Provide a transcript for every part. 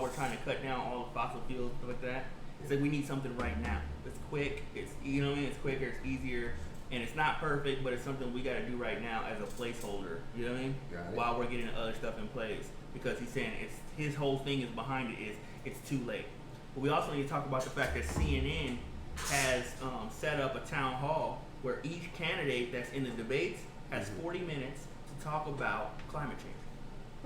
we're trying to cut down all the fossil fuels stuff like that. It's like we need something right now. It's quick. It's you know what I mean. It's quicker. It's easier, and it's not perfect, but it's something we got to do right now as a placeholder. You know what I mean? While we're getting other stuff in place, because he's saying it's his whole thing is behind it is it's too late. But we also need to talk about the fact that CNN has set up a town hall where each candidate that's in the debates has 40 minutes to talk about climate change.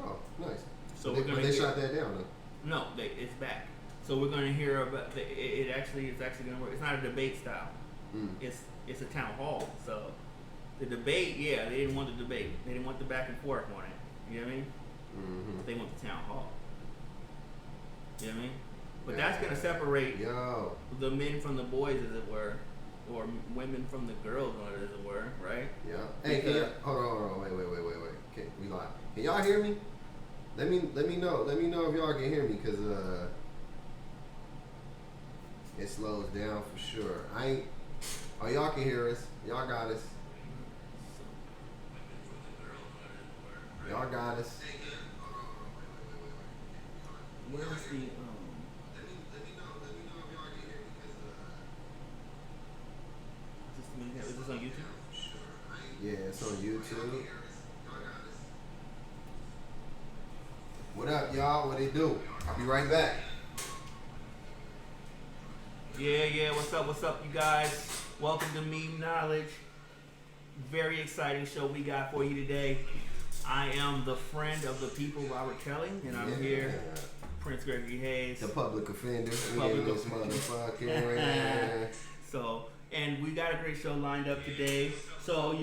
Oh, nice. So they shot that down, though. No, it's back. So we're going to hear about it's actually going to work. It's not a debate style. It's a town hall. So the debate, yeah, they didn't want the debate. They didn't want the back and forth on it. You know what I mean? Mm-hmm. They want the town hall. You know what I mean? But that's going to separate the men from the boys, as it were, or women from the girls, as it were, right? Yeah. Hey, hold on. Wait. Okay, we live. Can y'all hear me? Let me know. Let me know if y'all can hear me, cause it slows down for sure. Oh, y'all can hear us. Y'all got us. Y'all got us. Where's the Let me know if y'all can hear me, cause Is this on YouTube? Yeah, it's on YouTube. What up, y'all? What it do? I'll be right back. Yeah. What's up, you guys? Welcome to Meme Knowledge. Very exciting show we got for you today. I am the friend of the people, Robert Kelly, and I'm here, Prince Gregory Hayes. The public offender. This motherfucker. So, and we got a great show lined up today. So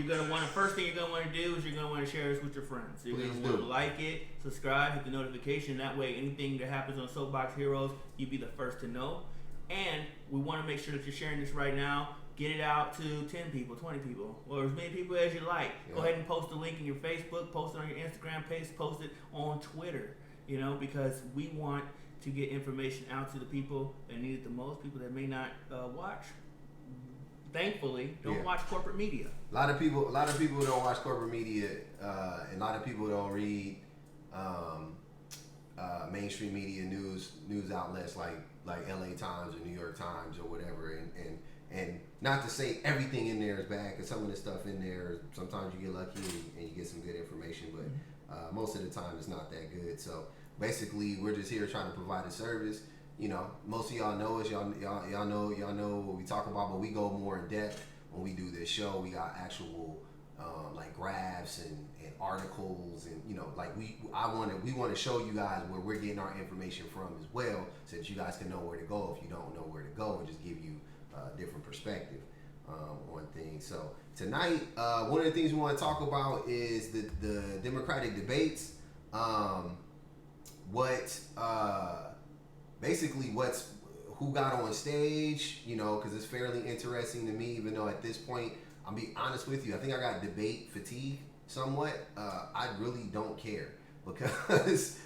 first thing you're gonna want to do is you're gonna want to share this with your friends. So you're gonna want to like it, subscribe, hit the notification. That way, anything that happens on Soapbox Heroes, you'll be the first to know. And we want to make sure that you're sharing this right now. Get it out to 10 people, 20 people, or as many people as you like. Yeah. Go ahead and post the link in your Facebook, post it on your Instagram page, post it on Twitter, because we want to get information out to the people that need it the most, people that may not watch. Thankfully, don't watch corporate media. A lot of people don't watch corporate media, and a lot of people don't read mainstream media news outlets like LA Times or New York Times or whatever, and not to say everything in there is bad, because some of the stuff in there, sometimes you get lucky and you get some good information, but most of the time it's not that good. So basically, we're just here trying to provide a service. Most of y'all know us. Y'all know what we talk about, but we go more in depth when we do this show. We got actual like graphs and articles, and we want to show you guys where we're getting our information from as well, so that you guys can know where to go if you don't know where to go, and just give you a different perspective on things. So tonight, one of the things we want to talk about is the Democratic debates. Who got on stage, because it's fairly interesting to me, even though at this point, I'll be honest with you, I think I got debate fatigue somewhat. I really don't care, because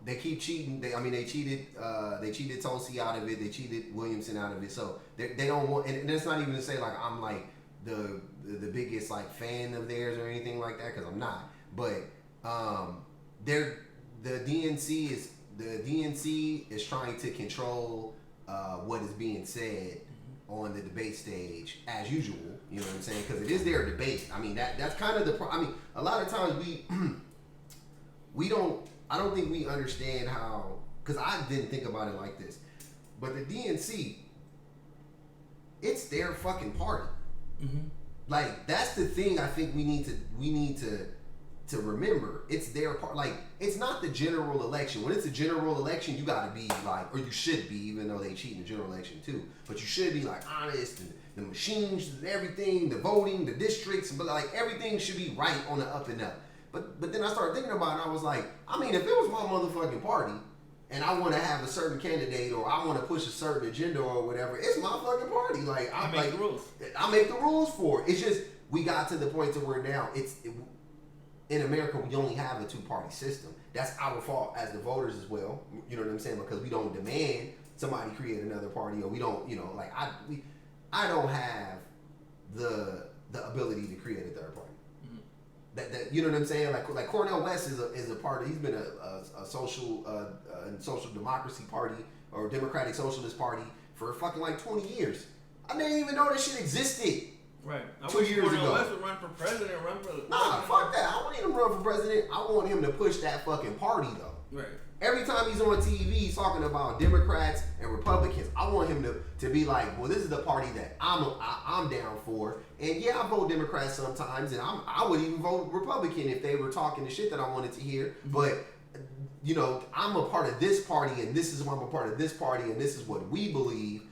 they keep cheating. They cheated Tulsi out of it. They cheated Williamson out of it. So they don't want, and it's not even to say like I'm like the biggest like fan of theirs or anything like that, because I'm not. But the DNC is trying to control what is being said on the debate stage as usual. You know what I'm saying? Because it is their debate. That's kind of the. A lot of times I don't think we understand how. Because I didn't think about it like this, but the DNC, it's their fucking party. Mm-hmm. Like, that's the thing. I think we need to remember. It's their part. Like, it's not the general election. When it's a general election, you gotta be like, or you should be, even though they cheat in the general election too. But you should be like honest, and the machines, and everything, the voting, the districts, but like everything should be right on the up and up. But then I started thinking about it, and I was like, if it was my motherfucking party, and I want to have a certain candidate, or I want to push a certain agenda or whatever, it's my fucking party. Like, I make the rules. I make the rules for it. It's just we got to the point to where now in America, we only have a two-party system. That's our fault as the voters as well. You know what I'm saying? Because we don't demand somebody create another party, or we don't, I don't have the ability to create a third party. That you know what I'm saying? Like Cornel West is a part of. He's been a social democracy party or Democratic Socialist Party for fucking like 20 years. I didn't even know that shit existed. Right. I 2 wish years Cornel ago. West would run for president. Nah, fuck that. I don't want him to run for president. I want him to push that fucking party though. Right. Every time he's on TV, he's talking about Democrats and Republicans. I want him to be like, well, this is the party that I'm down for. And yeah, I vote Democrat sometimes, and I would even vote Republican if they were talking the shit that I wanted to hear. Mm-hmm. But you know, I'm a part of this party, and this is why I'm a part of this party, and this is what we believe,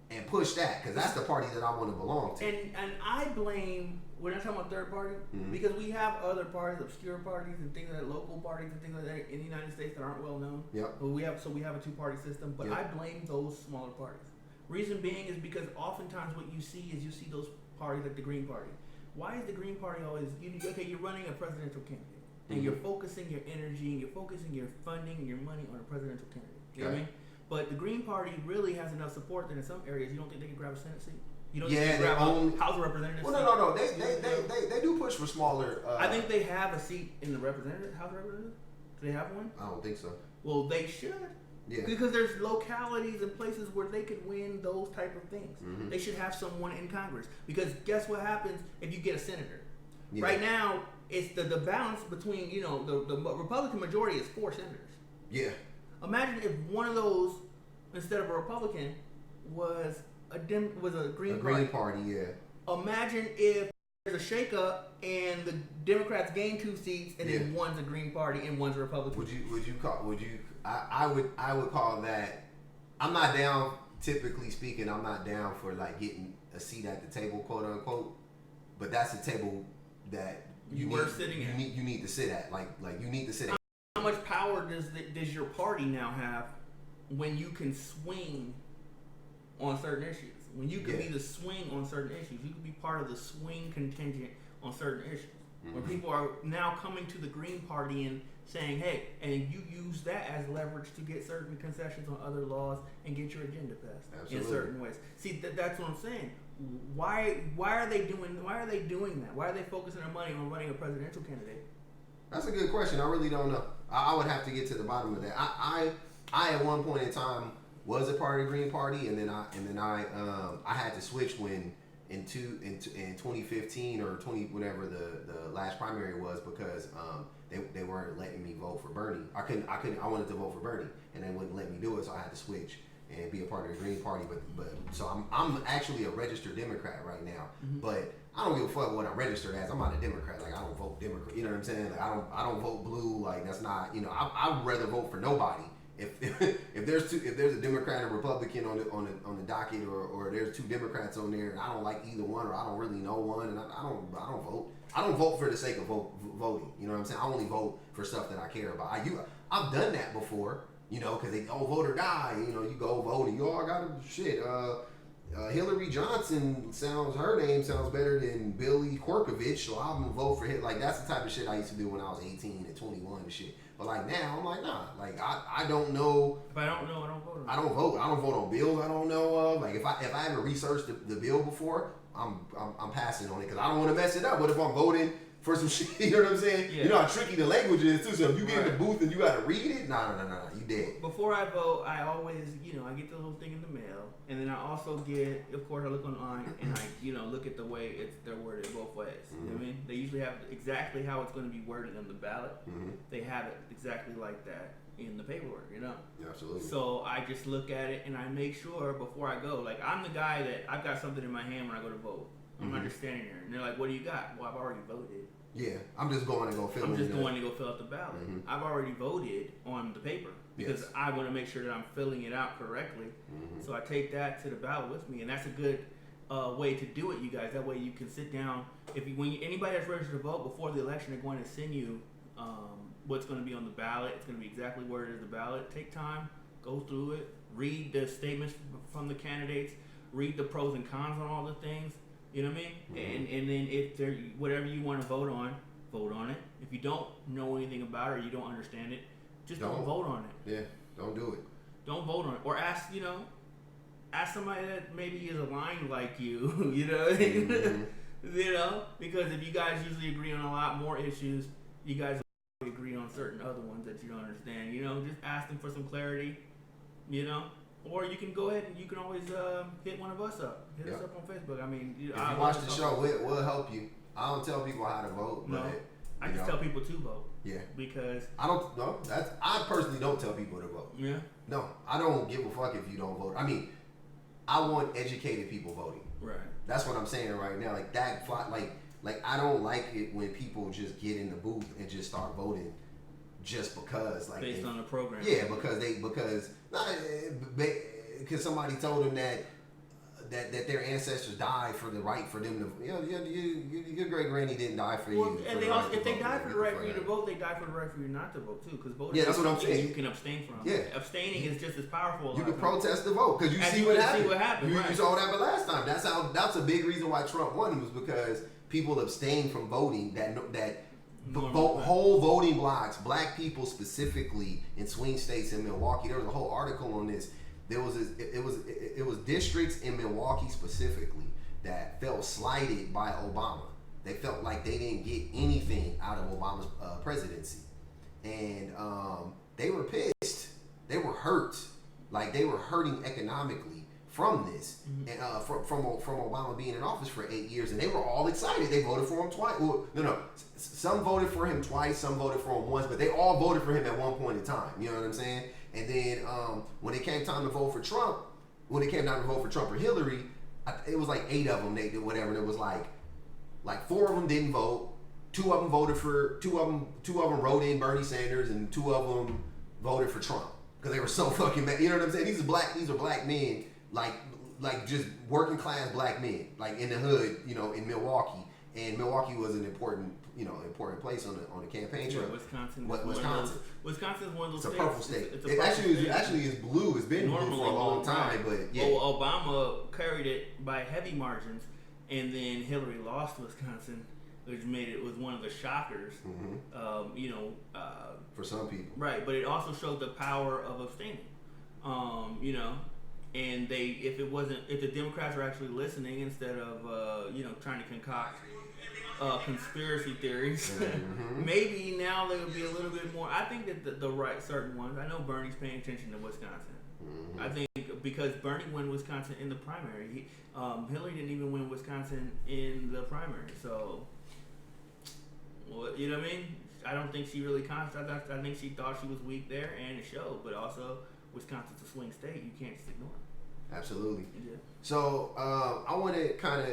and push that because that's the party that I want to belong to. And I blame. We're not talking about third party because we have other parties, obscure parties, and things like that, local parties and things like that in the United States that aren't well known. Yep. But we have a two-party system. But Yep. I blame those smaller parties. Reason being is because oftentimes what you see those parties like the Green Party. Why is the Green Party always you're running a presidential candidate and you're focusing your energy and you're focusing your funding and your money on a presidential candidate. You know what I mean? But the Green Party really has enough support that in some areas you don't think they can grab a Senate seat. You don't think they can grab a House of Representatives. Well, no. They do push for smaller. I think they have a seat in the House of Representatives. Do they have one? I don't think so. Well, they should. Yeah. Because there's localities and places where they could win those type of things. Mm-hmm. They should have someone in Congress. Because guess what happens if you get a senator? Yeah. Right now, it's the balance between, the Republican majority is 4 senators. Yeah. Imagine if one of those, instead of a Republican, was a Green Party, yeah. Imagine if there's a shakeup and the Democrats gain 2 seats and then one's a Green Party and one's a Republican. I would call that. I'm not down. Typically speaking, I'm not down for like getting a seat at the table, quote unquote. But that's the table that you need to sit at. Like you need to sit at. How much power does your party now have when you can swing on certain issues? When you can be the swing on certain issues, you can be part of the swing contingent on certain issues. Mm-hmm. When people are now coming to the Green Party and saying, hey, and you use that as leverage to get certain concessions on other laws and get your agenda passed in certain ways. See, that's what I'm saying. Why are they doing that? Why are they focusing their money on running a presidential candidate? That's a good question. I really don't know. I would have to get to the bottom of that. I at one point in time was a part of the Green Party, and then I had to switch when in 2015 or 20 whatever the last primary was because they weren't letting me vote for Bernie. I wanted to vote for Bernie, and they wouldn't let me do it, so I had to switch and be a part of the Green Party. But so I'm actually a registered Democrat right now, but I don't give a fuck what I'm registered as. I'm not a Democrat. Like I don't vote Democrat. You know what I'm saying? Like I don't vote blue. Like that's not. I'd rather vote for nobody. If there's a Democrat and a Republican on the docket, or there's 2 Democrats on there, and I don't like either one, or I don't really know one, and I don't vote. I don't vote for the sake of voting. You know what I'm saying? I only vote for stuff that I care about. I've done that before. Because they vote or die. You go vote and I got shit. Hillary Johnson her name sounds better than Billy Quirkovich, so I'm gonna vote for him. Like that's the type of shit I used to do when I was 18 and 21 and shit. But like now, I'm like nah. Like I don't know. If I don't know, I don't vote. I don't vote. I don't vote on bills I don't know of. Like if I haven't researched the bill before, I'm passing on it because I don't want to mess it up. What if I'm voting for some shit? You know what I'm saying? Yeah. You know how tricky the language is too. So if you get in the booth and you gotta read it, no, you dead. Before I vote, I always, I get the little thing in the mail, and then I also get, of course, I look online and I, look at the way they're worded both ways. Mm-hmm. You know what I mean? They usually have exactly how it's going to be worded on the ballot. Mm-hmm. They have it exactly like that in the paperwork, Yeah, absolutely. So I just look at it and I make sure before I go, like I'm the guy that I've got something in my hand when I go to vote. I'm not just standing there. And they're like, what do you got? Well, I've already voted. Yeah, I'm just going to go fill out the ballot. Mm-hmm. I've already voted on the paper because I want to make sure that I'm filling it out correctly. Mm-hmm. So I take that to the ballot with me, and that's a good way to do it, you guys. That way you can sit down. Anybody that's registered to vote before the election, they're going to send you what's going to be on the ballot. It's going to be exactly where it is the ballot. Take time, go through it, read the statements from the candidates, read the pros and cons on all the things. You know what I mean? Mm-hmm. And then if there whatever you want to vote on it. If you don't know anything about it or you don't understand it, just don't vote on it. Yeah, don't do it. Don't vote on it. Or ask somebody that maybe is aligned like you, Mm-hmm. You know, because if you guys usually agree on a lot more issues, you guys will agree on certain other ones that you don't understand. You know, just asking for some clarity. You know, or you can go ahead and you can always hit one of us up. Hit us up on Facebook. I mean, if you watch the show, we'll help you. I don't tell people how to vote, but I just tell people to vote. Yeah. Because I personally don't tell people to vote. Yeah. No, I don't give a fuck if you don't vote. I mean, I want educated people voting. Right. That's what I'm saying right now. Like that, like I don't like it when people just get in the booth and just start voting just because, like, based on the program. Yeah, because somebody told them that their ancestors died for the right for them to, your great granny didn't die for you. And they also, if they died for the right for you to vote, they died for the right for you not to vote too. Because voting, that's what I'm saying. You can abstain from. Yeah, abstaining is just as powerful. You can protest the vote because you see what happened. Right. You saw what happened last time. That's a big reason why Trump won, was because people abstained from voting. Whole voting blocks, black people specifically in swing states in Milwaukee. There was a whole article on this. It was districts in Milwaukee specifically that felt slighted by Obama. They felt like they didn't get anything out of Obama's presidency, and they were pissed. They were hurt, like they were hurting economically from this, and from Obama being in office for 8 years, and they were all excited. They voted for him twice. Well, no, some voted for him twice, some voted for him once, but they all voted for him at one point in time. You know what I'm saying? And then when it came time to vote for Trump, or Hillary, it was like 8 of them. They did whatever. And it was like 4 of them didn't vote. 2 of them voted for 2 of them wrote in Bernie Sanders, and 2 of them voted for Trump because they were so fucking mad. You know what I'm saying? These are black men, like just working class black men, like in the hood, in Milwaukee. And Milwaukee was an important place on the campaign trail. Wisconsin. Wisconsin is one of those states. It's a purple state. It actually is blue. It's been blue for a long time, but yeah. Well, Obama carried it by heavy margins, and then Hillary lost Wisconsin, which was one of the shockers. For some people, right? But it also showed the power of abstaining. And if the Democrats were actually listening instead of trying to concoct conspiracy theories, maybe now they would be a little bit more. I think that the right certain ones. I know Bernie's paying attention to Wisconsin. I think because Bernie won Wisconsin in the primary, Hillary didn't even win Wisconsin in the primary. So, you know what I mean? I don't think she really concentrated. I think she thought she was weak there, and it showed. But also, Wisconsin's a swing state. You can't just ignore it. Absolutely. Yeah. So I want to kind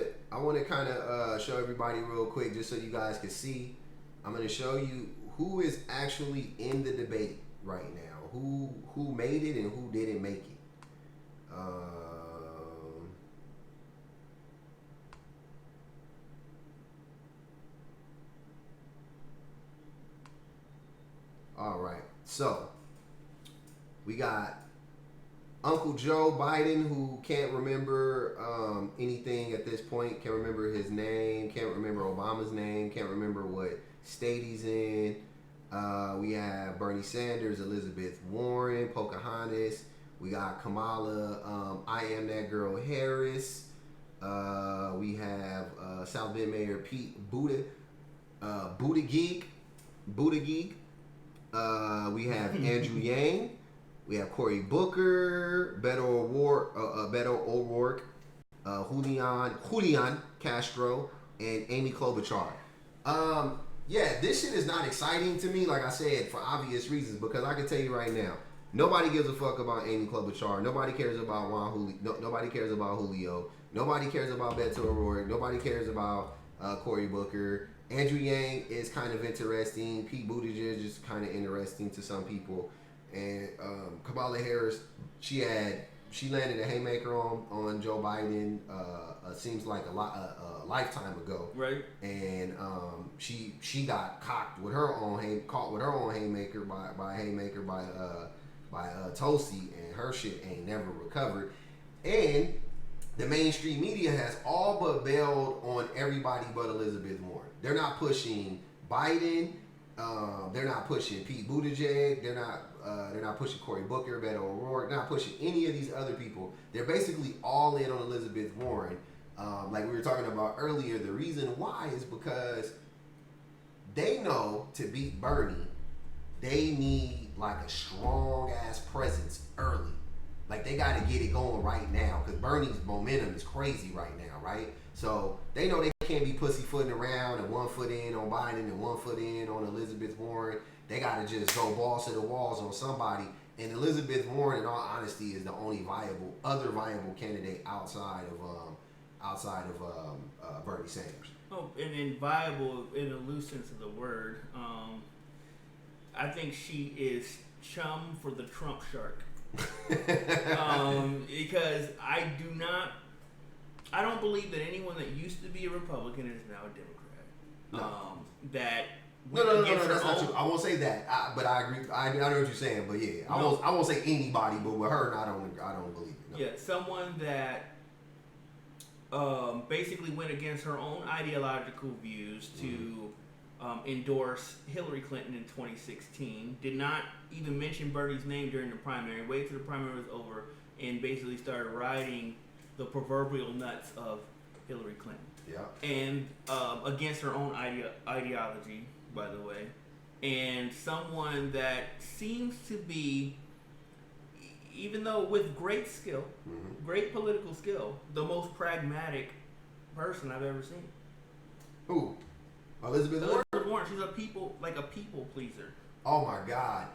of show everybody real quick, just so you guys can see. I'm going to show you who is actually in the debate right now. Who made it and who didn't make it. All right. So we got Uncle Joe Biden, who can't remember anything at this point, can't remember his name, can't remember Obama's name, can't remember what state he's in. We have Bernie Sanders, Elizabeth Warren, Pocahontas. We got Kamala, I Am That Girl Harris. We have South Bend Mayor Pete Buttigieg. We have Andrew Yang. We have Cory Booker, Beto O'Rourke, Julian Castro, and Amy Klobuchar. This shit is not exciting to me, like I said, for obvious reasons, because I can tell you right now, nobody gives a fuck about Amy Klobuchar. Nobody cares about nobody cares about Julio. Nobody cares about Beto O'Rourke. Nobody cares about Cory Booker. Andrew Yang is kind of interesting. Pete Buttigieg is kind of interesting to some people. And Kamala Harris, she landed a haymaker on Joe Biden. Seems like a lifetime ago, right? And she got caught with her own haymaker by Tulsi, and her shit ain't never recovered. And the mainstream media has all but bailed on everybody but Elizabeth Warren. They're not pushing Biden. They're not pushing Pete Buttigieg. They're not pushing Cory Booker, Beto O'Rourke. They're not pushing any of these other people. They're basically all in on Elizabeth Warren. like we were talking about earlier, the reason why is because they know to beat Bernie, they need like a strong ass presence early. Like they got to get it going right now because Bernie's momentum is crazy right now, right? So they know they can't be pussyfooting around and 1 foot in on Biden and 1 foot in on Elizabeth Warren. They got to just go balls to the walls on somebody. And Elizabeth Warren, in all honesty, is the only other viable candidate outside of Bernie Sanders. Oh, and viable in the loose sense of the word. I think she is chum for the Trump shark. Because I don't believe that anyone that used to be a Republican is now a Democrat. No. That no, that's not true. I won't say that, but I agree. I know what you're saying, but yeah, I won't say anybody, but with her, I don't believe it. No. Yeah, someone that basically went against her own ideological views to endorse Hillary Clinton in 2016. Did not even mention Bernie's name during the primary. Waited till the primary was over and basically started riding the proverbial nuts of Hillary Clinton. Yeah. And against her own ideology, by the way. And someone that seems to be, even though with great skill, great political skill, the most pragmatic person I've ever seen. Who? Elizabeth Warren. She's a people pleaser. Oh my God.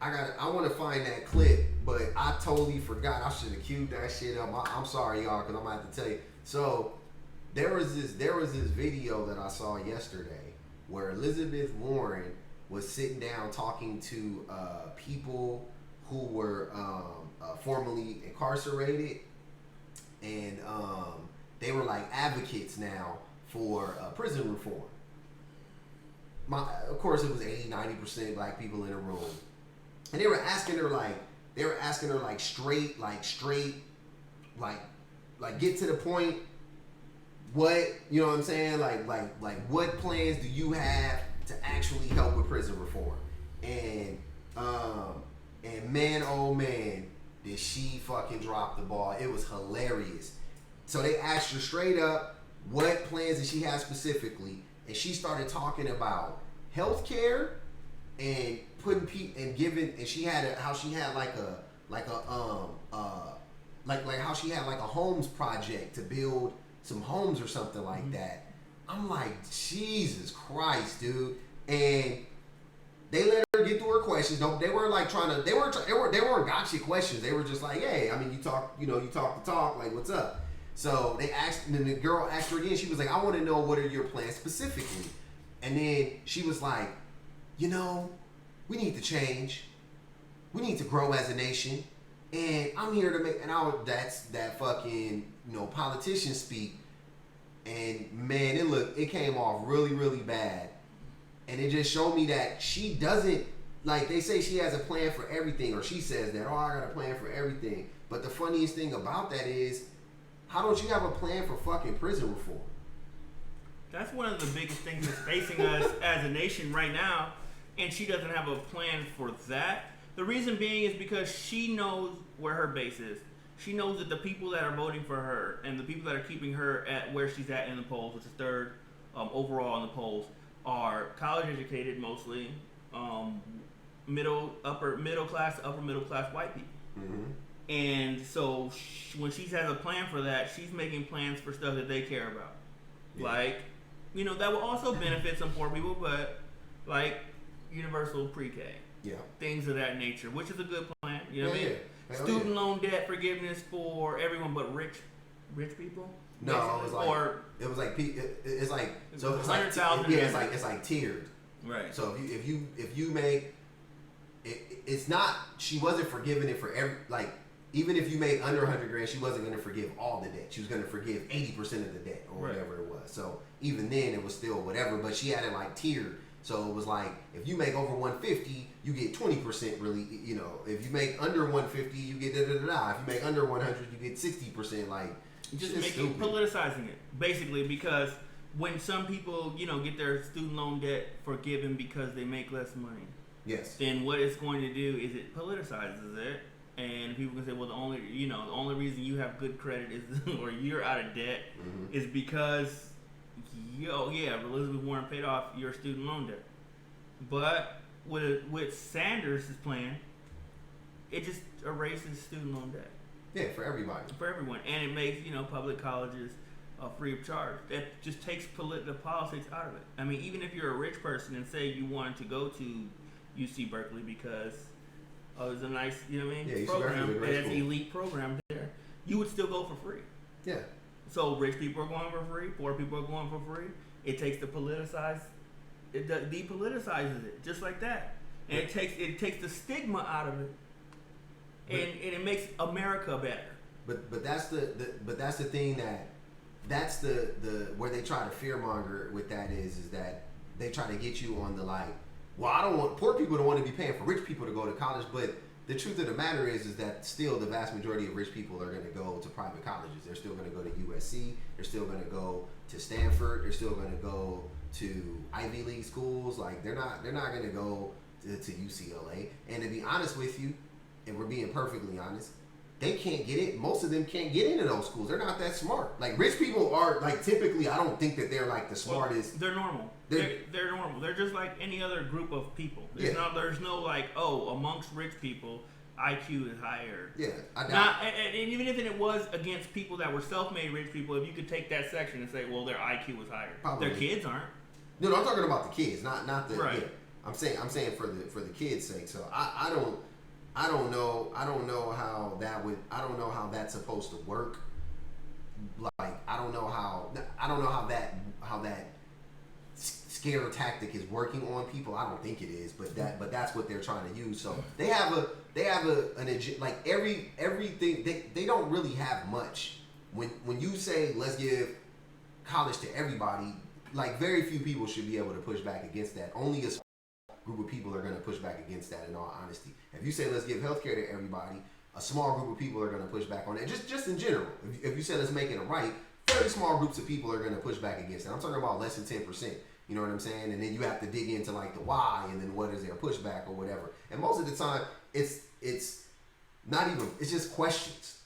I want to find that clip, but I totally forgot. I should have queued that shit up. I'm sorry, y'all, because I'm gonna have to tell you. So there was this video that I saw yesterday where Elizabeth Warren was sitting down talking to people who were formerly incarcerated, and they were like advocates now for prison reform. Of course, it was 80-90% black people in the room. And they were asking her straight, get to the point. What, you know what I'm saying? Like what plans do you have to actually help with prison reform? And man, oh man, did she fucking drop the ball. It was hilarious. So they asked her straight up, what plans did she have specifically? And she started talking about healthcare and putting people and giving, and she had how she had like how she had like a homes project to build some homes or something like that. I'm like, Jesus Christ, dude. And they let her get through her questions. No, they weren't like trying to. They weren't gotcha questions. They were just like, hey, I mean, you talk the talk. Like, what's up? So they asked, and then the girl asked her again. She was like, I want to know what are your plans specifically. And then she was like, we need to change. We need to grow as a nation. And I'm here to make, that's that fucking, politician speak. And man, it came off really, really bad. And it just showed me that she doesn't, like they say she has a plan for everything, or she says that, I got a plan for everything. But the funniest thing about that is, how don't you have a plan for fucking prison reform? That's one of the biggest things that's facing us as a nation right now, and she doesn't have a plan for that. The reason being is because she knows where her base is. She knows that the people that are voting for her and the people that are keeping her at where she's at in the polls, which is third overall in the polls, are college educated mostly, upper middle class white people. Mm-hmm. And so when she has a plan for that, she's making plans for stuff that they care about. Yeah. Like, that will also benefit some poor people, but like universal pre-K. Yeah. Things of that nature, which is a good plan. You know what I mean? Student loan debt forgiveness for everyone but rich people. No, it's like it's like tiered. Right. So if you make it's not, she wasn't forgiving it for even if you made under $100,000, she wasn't going to forgive all the debt. She was going to forgive 80% of the debt or whatever it was. So even then, it was still whatever. But she had it like tiered. So it was like, if you make over 150, you get 20%. Really, if you make under 150, you get da da da da. If you make under 100, you get 60%. Like, just politicizing it basically, because when some people get their student loan debt forgiven because they make less money. Yes. Then what it's going to do is it politicizes it, And people can say, well, the only reason you have good credit is, or you're out of debt, is because, Elizabeth Warren paid off your student loan debt. But with Sanders' plan, it just erases student loan debt. Yeah, for everybody. For everyone. And it makes, public colleges free of charge. That just takes the politics out of it. I mean, even if you're a rich person and say you wanted to go to UC Berkeley because there's a nice, program, and it's elite program there, you would still go for free. Yeah. So rich people are going for free, poor people are going for free. It takes it depoliticizes it, just like that. And it takes the stigma out of it. And it makes America better. But that's the thing that's the where they try to fearmonger with that is that they try to get you on the poor people don't want to be paying for rich people to go to college, but the truth of the matter is that still the vast majority of rich people are going to go to private colleges. They're still going to go to USC. They're still going to go to Stanford. They're still going to go to Ivy League schools. Like they're not going to go to UCLA. And to be honest with you, and we're being perfectly honest, they can't get it. Most of them can't get into those schools. They're not that smart. Like rich people are typically. I don't think that they're the smartest. They're normal. They're normal. They're just like any other group of people. There's no amongst rich people, IQ is higher. Yeah. And even if it was against people that were self-made rich people, if you could take that section and say, well, their IQ was higher. Probably. Their kids aren't. No, I'm talking about the kids, not the. Right. Yeah. I'm saying for the kids' sake. So I don't know how that would. I don't know how that's supposed to work. I don't know how that scare tactic is working on people. I don't think it is, but that's what they're trying to use. So they have everything. They don't really have much. When you say let's give college to everybody, very few people should be able to push back against that. Only a group of people are going to push back against that, in all honesty. If you say let's give healthcare to everybody, a small group of people are going to push back on it. Just in general, if you say let's make it a right, very small groups of people are going to push back against it. I'm talking about less than 10%. You know what I'm saying? And then you have to dig into the why, and then what is their pushback or whatever. And most of the time, it's not even. It's just questions.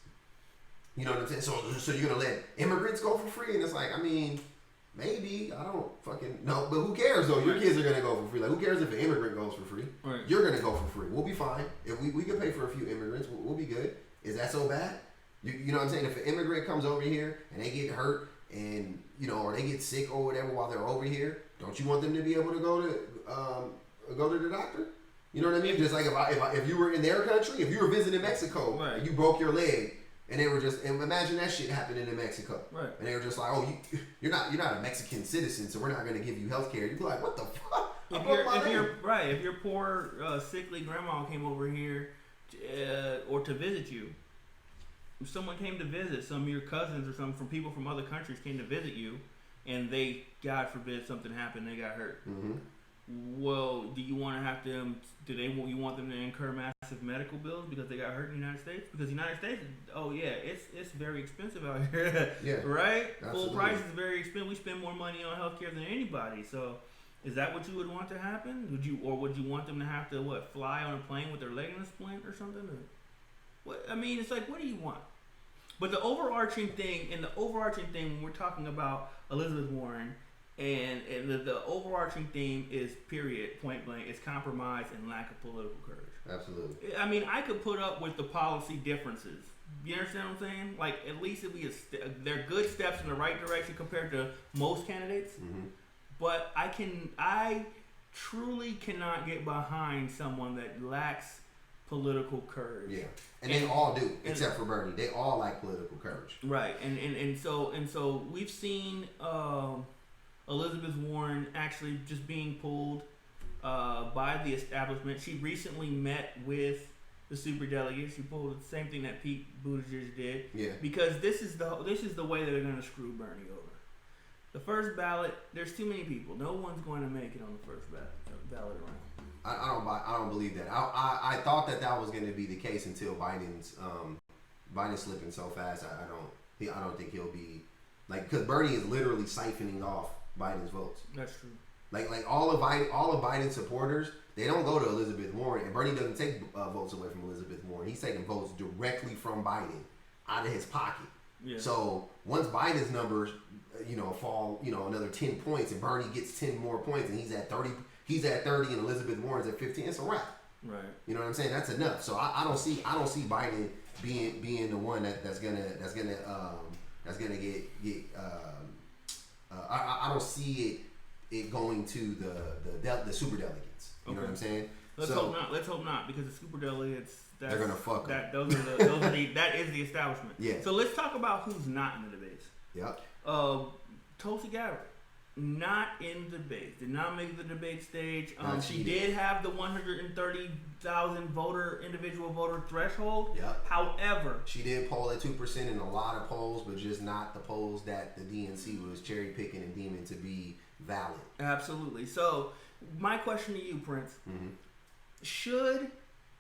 You know what I'm saying? So you're gonna let immigrants go for free? And it's maybe, I don't fucking know, but who cares though? Your kids are gonna go for free. Who cares if an immigrant goes for free? Right. You're gonna go for free. We'll be fine. If we can pay for a few immigrants, we'll be good. Is that so bad? You know what I'm saying? If an immigrant comes over here and they get hurt and or they get sick or whatever while they're over here, don't you want them to be able to go to the doctor? You know what I mean? Just if you were in their country, if you were visiting Mexico, right, and you broke your leg. And they were and imagine that shit happening in Mexico. Right. And they were just you're not a Mexican citizen, so we're not going to give you health care. You'd be like, what the fuck? If your poor sickly grandma came over here or to visit you, if someone came to visit, some of your cousins or some from people from other countries came to visit you, and they, God forbid, something happened, they got hurt. Mm-hmm. Well, do you want to have them? You want them to incur massive medical bills because they got hurt in the United States? Because the United States, it's very expensive out here. Yeah, right. Absolutely. Full price is very expensive. We spend more money on healthcare than anybody. So, is that what you would want to happen? Would you want them to have to fly on a plane with their leg in a splint or something? Or what? I mean, it's what do you want? But the overarching thing, when we're talking about Elizabeth Warren. And the overarching theme is point blank, it's compromise and lack of political courage. Absolutely. I mean, I could put up with the policy differences. You understand what I'm saying? At least they're good steps in the right direction compared to most candidates. Mm-hmm. But I truly cannot get behind someone that lacks political courage. Yeah, and they all do, except for Bernie. They all lack political courage. Right, and so we've seen. Elizabeth Warren actually just being pulled by the establishment. She recently met with the superdelegates. She pulled the same thing that Pete Buttigieg did. Yeah. Because this is the way that they're going to screw Bernie over. The first ballot, there's too many people. No one's going to make it on the first ballot round. I don't believe that. I thought that was going to be the case until Biden's slipping so fast. I don't think he'll be because Bernie is literally siphoning off Biden's votes. That's true. Like all of Biden supporters, they don't go to Elizabeth Warren, and Bernie doesn't take votes away from Elizabeth Warren. He's taking votes directly from Biden out of his pocket. Yeah. So once Biden's numbers, fall, another 10 points, and Bernie gets 10 more points, and he's at 30, and Elizabeth Warren's at 15. It's a wrap. Right. You know what I'm saying? That's enough. So I don't see Biden being the one that's gonna get I don't see it going to the super delegates. You know what I'm saying? Let's hope not, because the super delegates, they're gonna fuck that. That is the establishment. Yeah. So let's talk about who's not in the debates. Yep. Tulsi Gabbard, not in the debate. Did not make the debate stage. She did have the 130,000 individual voter threshold. Yep. However, she did poll at 2% in a lot of polls, but just not the polls that the DNC was cherry picking and deeming to be valid. Absolutely. So my question to you, Prince, should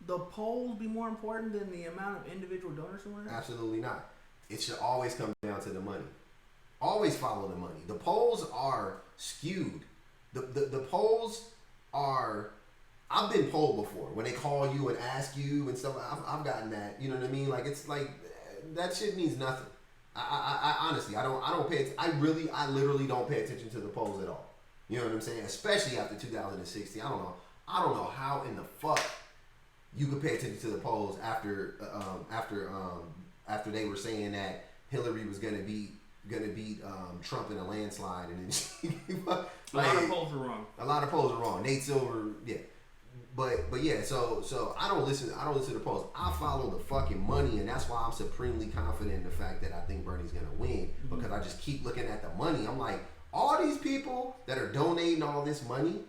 the polls be more important than the amount of individual donors somewhere? Absolutely not. It should always come down to the money. Always follow the money. The polls are skewed. The polls are. I've been polled before when they call you and ask you and stuff. I've gotten that. You know what I mean? Like, it's like that shit means nothing. I honestly, I don't pay. I literally don't pay attention to the polls at all. You know what I'm saying? Especially after 2016. I don't know how in the fuck you could pay attention to the polls after they were saying that Hillary was gonna beat Trump in a landslide, and then a lot of polls are wrong. A lot of polls are wrong. Nate Silver, yeah. But yeah, so I don't listen to the polls. I follow the fucking money, and that's why I'm supremely confident in the fact that I think Bernie's gonna win, because I just keep looking at the money. I'm like, all these people that are donating all this money,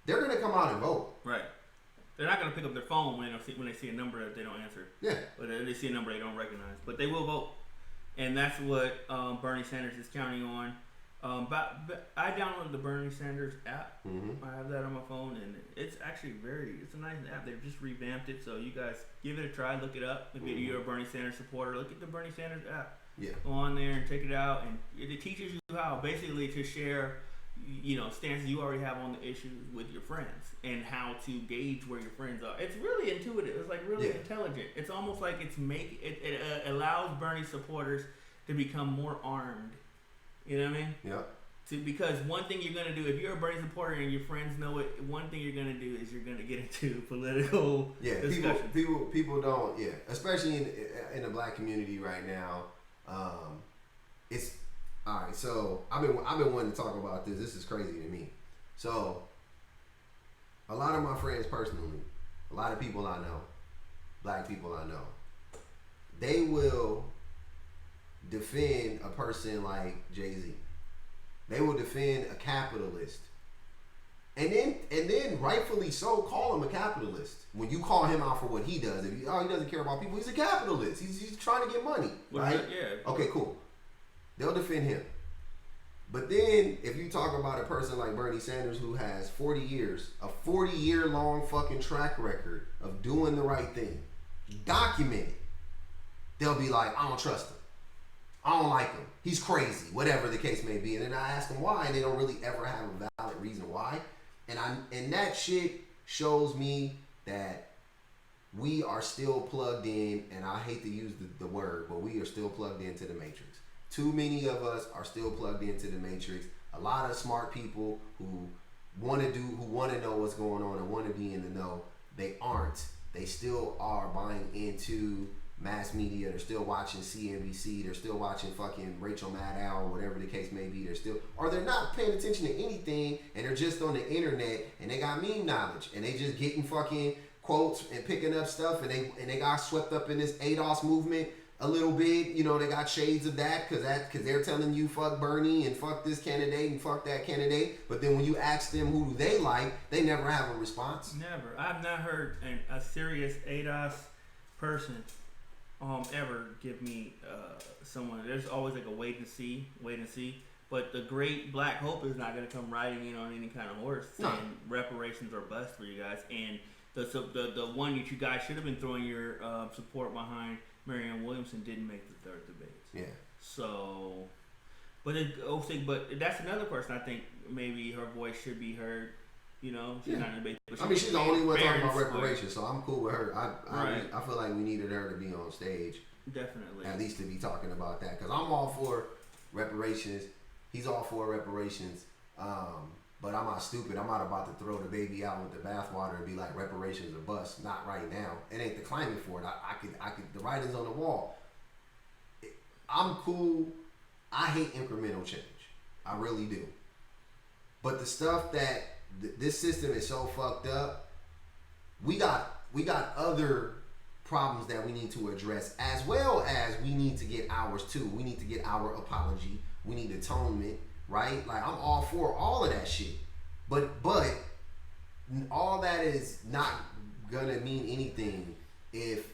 they're gonna come out and vote. Right. They're not gonna pick up their phone when they see a number that they don't answer. Yeah. Or they see a number they don't recognize, but they will vote, and that's what Bernie Sanders is counting on. But I downloaded the Bernie Sanders app. Mm-hmm. I have that on my phone, and it's actually it's a nice app. They've just revamped it, so you guys give it a try. Look it up. If you're a Bernie Sanders supporter, look at the Bernie Sanders app. Yeah. Go on there and check it out, and it teaches you how basically to share, stances you already have on the issues with your friends, and how to gauge where your friends are. It's really intuitive. It's like really intelligent. It's almost like it allows Bernie supporters to become more armed. You know what I mean? Yeah. Because one thing you're gonna do, if you're a Bernie supporter and your friends know it, one thing you're gonna do is you're gonna get into political discussions. People don't. Yeah, especially in the black community right now. It's all right. So I've been wanting to talk about this. This is crazy to me. So a lot of my friends personally, a lot of people I know, black people I know, they will defend a person like Jay-Z. They will defend a capitalist. And then rightfully so, call him a capitalist. When you call him out for what he does, he doesn't care about people, he's a capitalist. He's trying to get money. Right? Yeah. Okay, cool. They'll defend him. But then if you talk about a person like Bernie Sanders, who has 40 years, a 40-year long fucking track record of doing the right thing, documented, they'll be like, I don't trust him. I don't like him. He's crazy, whatever the case may be. And then I ask them why, and they don't really ever have a valid reason why. And that shit shows me that we are still plugged in, and I hate to use the word, but we are still plugged into the matrix. Too many of us are still plugged into the matrix. A lot of smart people who want to know what's going on and want to be in the know, they aren't. They still are buying into mass media. They're still watching CNBC. They're still watching fucking Rachel Maddow, or whatever the case may be. They're not paying attention to anything, and they're just on the internet, and they got meme knowledge, and they just getting fucking quotes and picking up stuff, and they got swept up in this ADOS movement a little bit. They got shades of that because they're telling you fuck Bernie and fuck this candidate and fuck that candidate. But then when you ask them who do they like, they never have a response. Never. I've not heard a serious ADOS person ever give me someone. There's always like a wait and see. But the great Black Hope is not going to come riding in on any kind of horse saying reparations are bust for you guys. And the one that you guys should have been throwing your support behind, Marianne Williamson, didn't make the third debate. Yeah. So But but that's another person I think maybe her voice should be heard. You know, she's not in the debate. I mean, she's the only one talking about reparations, so I'm cool with her. I feel like we needed her to be on stage. Definitely. At least to be talking about that, because I'm all for reparations. He's all for reparations. But I'm not stupid. I'm not about to throw the baby out with the bathwater and be like, reparations are bust. Not right now. It ain't the climate for it. I could. The writing's on the wall. I'm cool. I hate incremental change. I really do. But the stuff that this system is so fucked up, we got other problems that we need to address, as well as we need to get ours too. We need to get our apology. We need atonement, right? Like, I'm all for all of that shit. But all that is not gonna mean anything if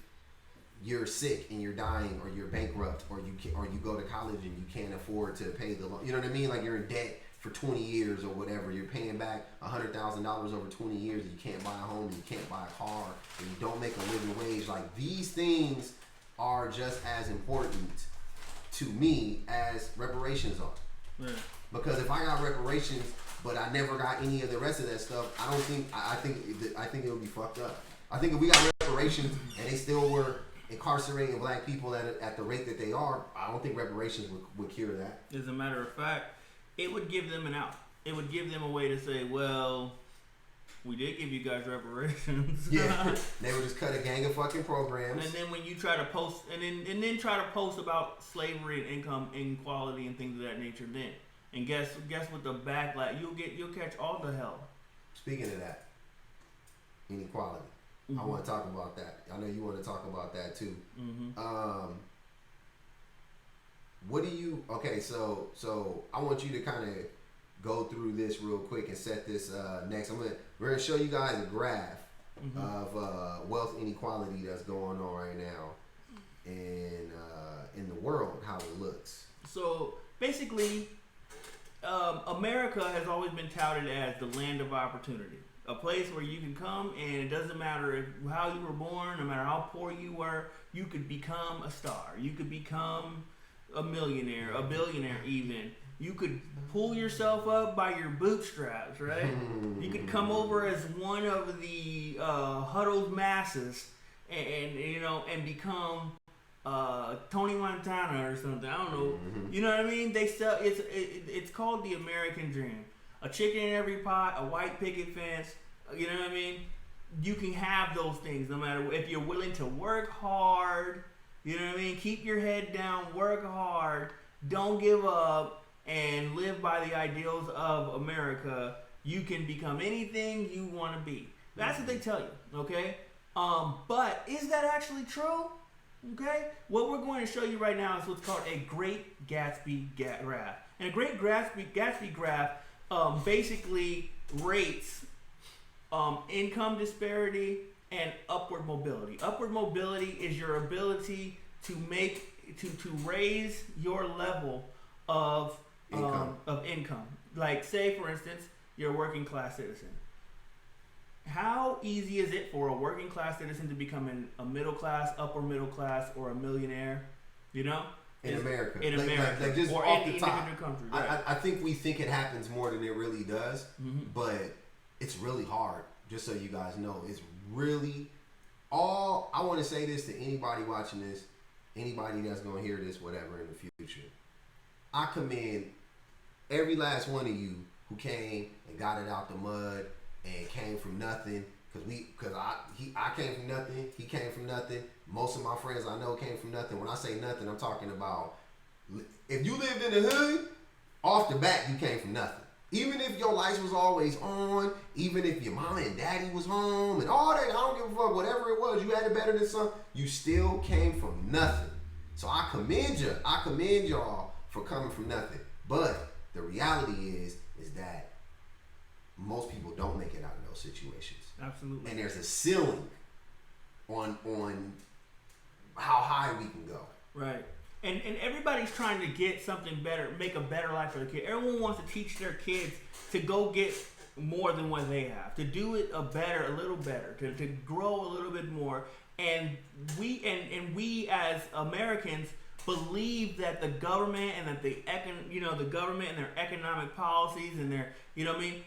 you're sick and you're dying, or you're bankrupt, or you go to college and you can't afford to pay the loan. You know what I mean? Like, you're in debt for 20 years or whatever. You're paying back $100,000 over 20 years, and you can't buy a home, and you can't buy a car, and you don't make a living wage. Like, these things are just as important to me as reparations are. Yeah. Because if I got reparations but I never got any of the rest of that stuff, I think it would be fucked up. I think if we got reparations and they still were incarcerating black people at the rate that they are, I don't think reparations would cure that. As a matter of fact, it would give them an out. It would give them a way to say, well, we did give you guys reparations. Yeah, they would just cut a gang of fucking programs. And then when you try to post, and then try to post about slavery and income inequality and things of that nature, then, and guess what the backlash you'll catch all the hell. Speaking of that, inequality. Mm-hmm. I want to talk about that. I know you want to talk about that too. Mm-hmm. What do you? Okay, so I want you to kind of go through this real quick and set this next. We're gonna show you guys a graph mm-hmm. of wealth inequality that's going on right now in the world, how it looks. So basically, America has always been touted as the land of opportunity. A place where you can come and it doesn't matter how you were born, no matter how poor you were, you could become a star. You could become a millionaire, a billionaire even. You could pull yourself up by your bootstraps, right? You could come over as one of the huddled masses and become Tony Montana or something. I don't know. Mm-hmm. You know what I mean? They sell it's called the American dream. A chicken in every pot, a white picket fence, you know what I mean? You can have those things no matter if you're willing to work hard, you know what I mean? Keep your head down, work hard, don't give up, and live by the ideals of America. You can become anything you want to be. That's what they tell you, okay? But is that actually true? Okay? What we're going to show you right now is what's called a Great Gatsby graph. And a Great Gatsby graph basically rates income disparity and upward mobility. Upward mobility is your ability to raise your level of income. Like, say for instance, you're a working class citizen. How easy is it for a working class citizen to become a middle class, upper middle class, or a millionaire? You know? In America. Like just or off in the top. Country, right? I think we think it happens more than it really does, mm-hmm. but it's really hard, just so you guys know. It's really I want to say this to anybody watching this, anybody that's going to hear this, whatever, in the future. I commend every last one of you who came and got it out the mud and came from nothing. Because I came from nothing, he came from nothing. Most of my friends I know came from nothing. When I say nothing, I'm talking about if you lived in the hood, off the bat you came from nothing. Even if your lights was always on, even if your mama and daddy was home and all that, I don't give a fuck, whatever it was, you had it better than some, you still came from nothing. So I commend you. I commend y'all for coming from nothing. But the reality is that most people don't make it out of those situations. Absolutely. And there's a ceiling on how high we can go. Right. And everybody's trying to get something better, make a better life for their kid. Everyone wants to teach their kids to go get more than what they have, to do it a little better, to grow a little bit more. And we as Americans believe that the government and that the government and their economic policies and their, you know what I mean,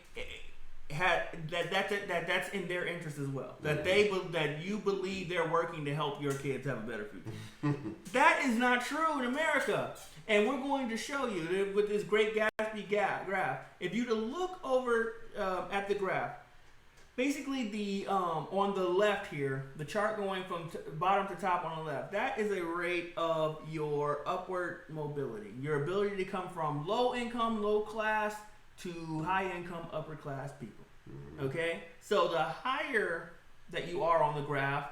that's in their interest as well. That that you believe they're working to help your kids have a better future. That is not true in America. And we're going to show you with this Great Gatsby graph. If you to look over at the graph, basically the on the left here, the chart going from bottom to top on the left, that is a rate of your upward mobility, your ability to come from low income, low class to high income, upper class people. Okay, so the higher that you are on the graph,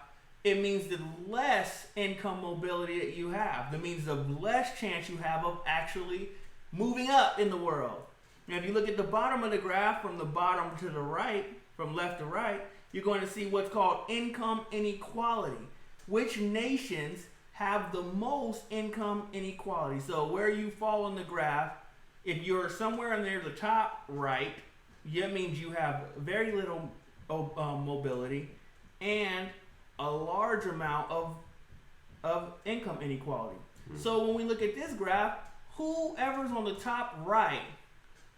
it means the less income mobility that you have. That means the less chance you have of actually moving up in the world. Now, if you look at the bottom of the graph, from the bottom to the right, from left to right, you're going to see what's called income inequality. Which nations have the most income inequality? So where you fall in the graph, if you're somewhere in there, the top right, that means you have very little mobility and a large amount of income inequality. So when we look at this graph, whoever's on the top right,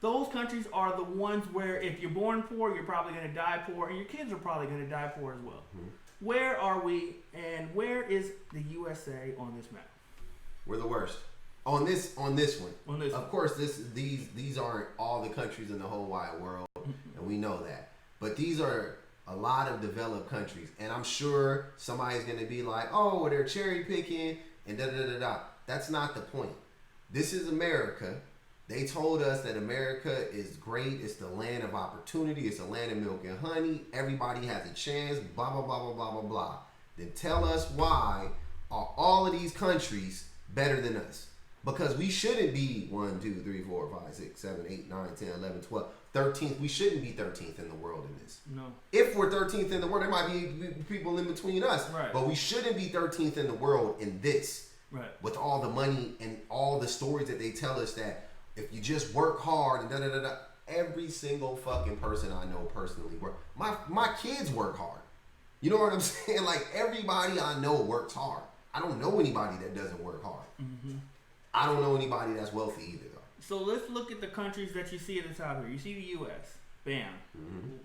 those countries are the ones where if you're born poor, you're probably going to die poor, and your kids are probably going to die poor as well. Where are we, and where is the USA on this map? We're the worst. On this one. On this of course, these aren't all the countries in the whole wide world, and we know that. But these are a lot of developed countries, and I'm sure somebody's going to be like, "Oh, well, they're cherry picking," and da da da da. That's not the point. This is America. They told us that America is great. It's the land of opportunity. It's the land of milk and honey. Everybody has a chance. Blah blah blah blah blah blah blah. Then tell us why are all of these countries better than us? Because we shouldn't be 1, 2, 3, 4, 5, 6, 7, 8, 9, 10, 11, 12, 13th. We shouldn't be 13th in the world in this. No. If we're 13th in the world, there might be people in between us. Right. But we shouldn't be 13th in the world in this. Right. With all the money and all the stories that they tell us that if you just work hard and da da da da. Every single fucking person I know personally work. My kids work hard. You know what I'm saying? Like everybody I know works hard. I don't know anybody that doesn't work hard. Mm-hmm. I don't know anybody that's wealthy either, though. So let's look at the countries that you see at the top here. You see the U.S., bam. Mm-hmm.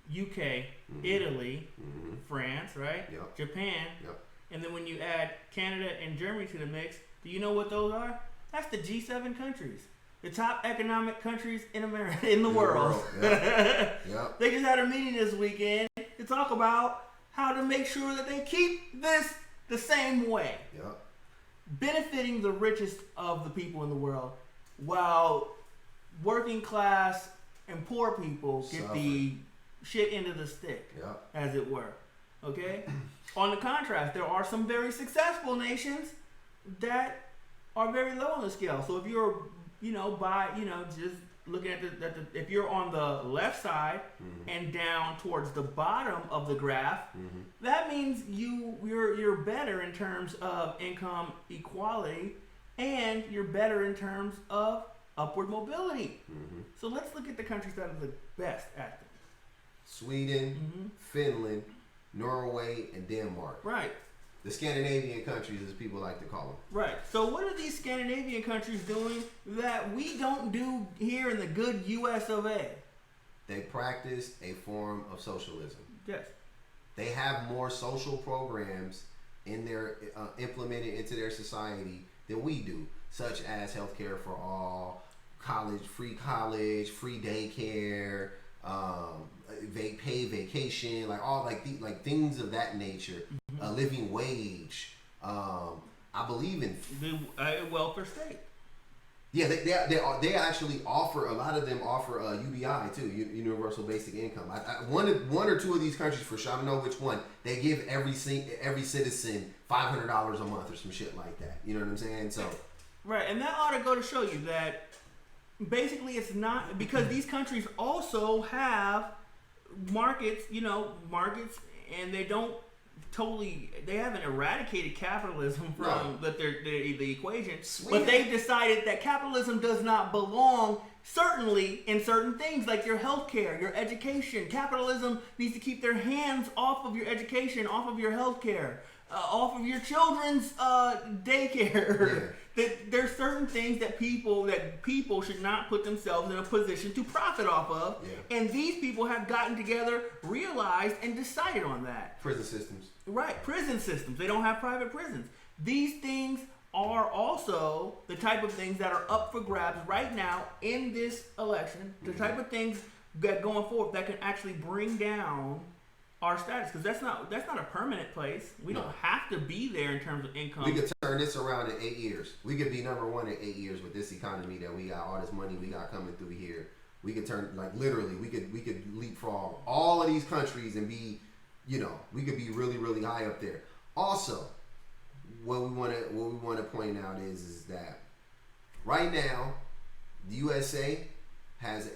U.K., mm-hmm. Italy, mm-hmm. France, right? Yep. Japan. Yep. And then when you add Canada and Germany to the mix, do you know what those are? That's the G7 countries. The top economic countries in America, in the world. Yep. Yep. They just had a meeting this weekend to talk about how to make sure that they keep this the same way. Yep. Benefiting the richest of the people in the world, while working class and poor people get the shit end of the stick, as it were. Okay? On the contrast, there are some very successful nations that are very low on the scale. So if you're, just looking at if you're on the left side mm-hmm. and down towards the bottom of the graph, mm-hmm. that means you're better in terms of income equality, and you're better in terms of upward mobility. Mm-hmm. So let's look at the countries that are the best at them. Sweden, mm-hmm. Finland, Norway, and Denmark. Right. The Scandinavian countries, as people like to call them. Right. So what are these Scandinavian countries doing that we don't do here in the good U.S. of A? They practice a form of socialism. Yes. They have more social programs in their implemented into their society than we do, such as healthcare for all, free daycare, paid vacation, like all like things of that nature. Mm-hmm. A living wage. I believe in the welfare state. Yeah, they actually offer, a lot of them offer UBI too, Universal Basic Income. One or two of these countries for sure, I don't know which one. They give every citizen $500 a month or some shit like that. You know what I'm saying? So right, and that ought to go to show you that basically it's not, because these countries also have markets, and they don't they haven't eradicated capitalism from the equation, but they've decided that capitalism does not belong, certainly in certain things like your healthcare, your education. Capitalism needs to keep their hands off of your education, off of your healthcare. off of your children's daycare. Yeah. There's certain things that people should not put themselves in a position to profit off of. Yeah. And these people have gotten together, realized, and decided on that. Prison systems. Right, prison systems. They don't have private prisons. These things are also the type of things that are up for grabs right now in this election. The type of things that going forward that can actually bring down our status, because that's not a permanent place. We don't have to be there in terms of income. We could turn this around in 8 years. We could be number one in 8 years with this economy that we got, all this money we got coming through here. We could turn, like, literally, we could leapfrog all of these countries and be, we could be really, really high up there. Also, what we want to point out is that right now the USA has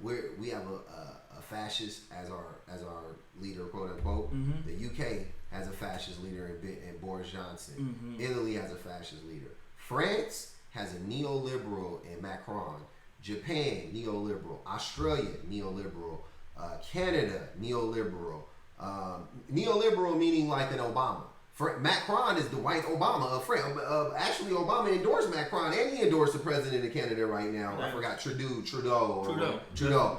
we have a fascist as our leader, quote unquote. Mm-hmm. The UK has a fascist leader in Boris Johnson. Mm-hmm. Italy has a fascist leader. France has a neoliberal in Macron. Japan, neoliberal. Australia, neoliberal. Canada, neoliberal. Neoliberal meaning like an Obama. Macron is the white Obama of France. Actually, Obama endorsed Macron, and he endorsed the president of Canada right now. I forgot Trudeau. Justin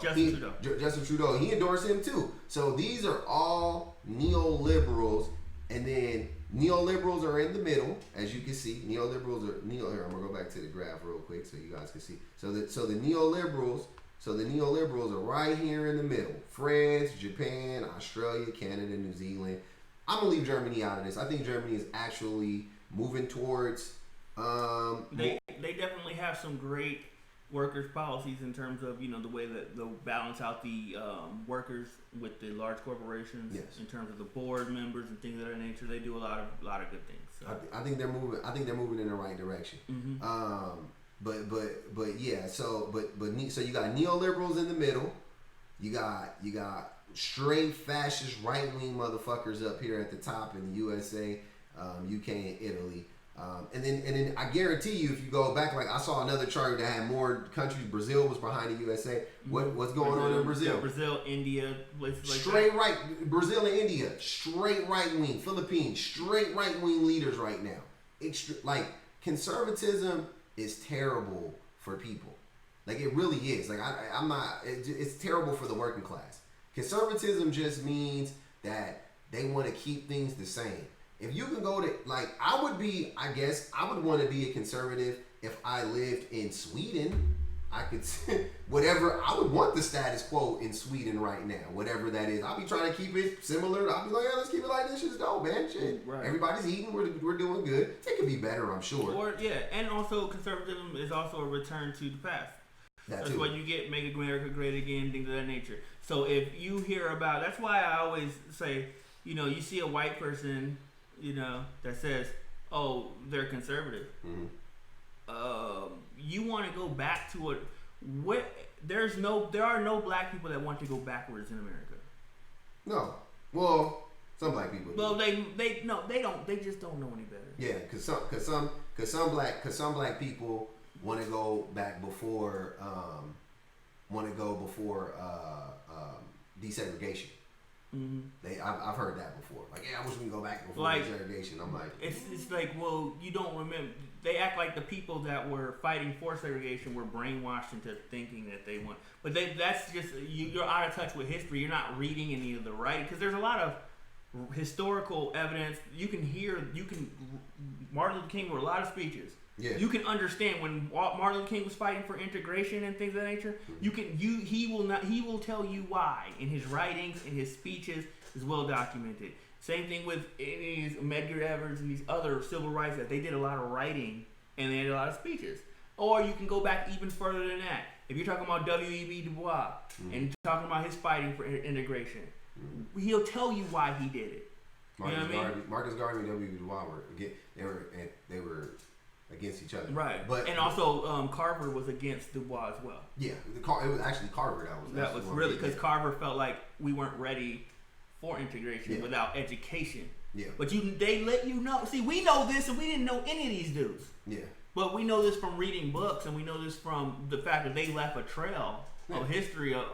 Trudeau. He endorsed him too. So these are all neoliberals, and then neoliberals are in the middle, as you can see. Here, I'm gonna go back to the graph real quick so you guys can see. So the neoliberals are right here in the middle. France, Japan, Australia, Canada, New Zealand. I'm gonna leave Germany out of this. I think Germany is actually moving towards. They definitely have some great workers' policies in terms of the way that they'll balance out the workers with the large corporations. Yes. In terms of the board members and things of that nature, they do a lot of good things. So. I think they're moving. I think they're moving in the right direction. Mm-hmm. But yeah. So you got neoliberals in the middle. You got straight fascist right-wing motherfuckers up here at the top in the USA, UK, and Italy. And then I guarantee you, if you go back, like I saw another chart that had more countries. Brazil was behind the USA. What's going on in Brazil? Yeah, Brazil, India, places like straight that. Right. Brazil and India, straight right-wing. Philippines, straight right-wing leaders right now. Like, conservatism is terrible for people. Like, it really is. Like, I'm not. It's terrible for the working class. Conservatism just means that they want to keep things the same. If you can go to, like, I would want to be a conservative if I lived in Sweden. I could, whatever, I would want the status quo in Sweden right now, whatever that is. I'll be trying to keep it similar. I'll be like, yeah, let's keep it like this. Shit's dope, man. Shit. Right. Everybody's eating. We're doing good. It could be better, I'm sure. Or, yeah, and also conservatism is also a return to the past. That's what you get, Make America Great Again, things of that nature. So if you hear about, that's why I always say, you see a white person, that says, oh, they're conservative. Mm-hmm. You want to go back to there are no black people that want to go backwards in America. No. Well, some black people do. Well, they don't. They just don't know any better. Yeah, cause some black people want to go back before desegregation. Mm-hmm. I've heard that before. Like, yeah, I wish we could go back before desegregation. I'm like, it's like, well, you don't remember. They act like the people that were fighting for segregation were brainwashed into thinking that they want. But that's just you're out of touch with history. You're not reading any of the writing because there's a lot of historical evidence. Martin Luther King wrote a lot of speeches. Yeah. You can understand when Martin Luther King was fighting for integration and things of that nature. Mm-hmm. He will tell you why in his writings, in his speeches, is well documented. Same thing with these Medgar Evers and these other civil rights that they did a lot of writing and they did a lot of speeches. Or you can go back even further than that. If you're talking about W.E.B. Du Bois and talking about his fighting for integration, he'll tell you why he did it. Marcus Garvey and W.E.B. Du Bois they were against each other, right? But also Carver was against Du Bois as well. Yeah, it was actually Carver that was really because Carver felt like we weren't ready for integration without education. Yeah, but they let you know. See, we know this, and we didn't know any of these dudes. Yeah, but we know this from reading books, and we know this from the fact that they left a trail of history of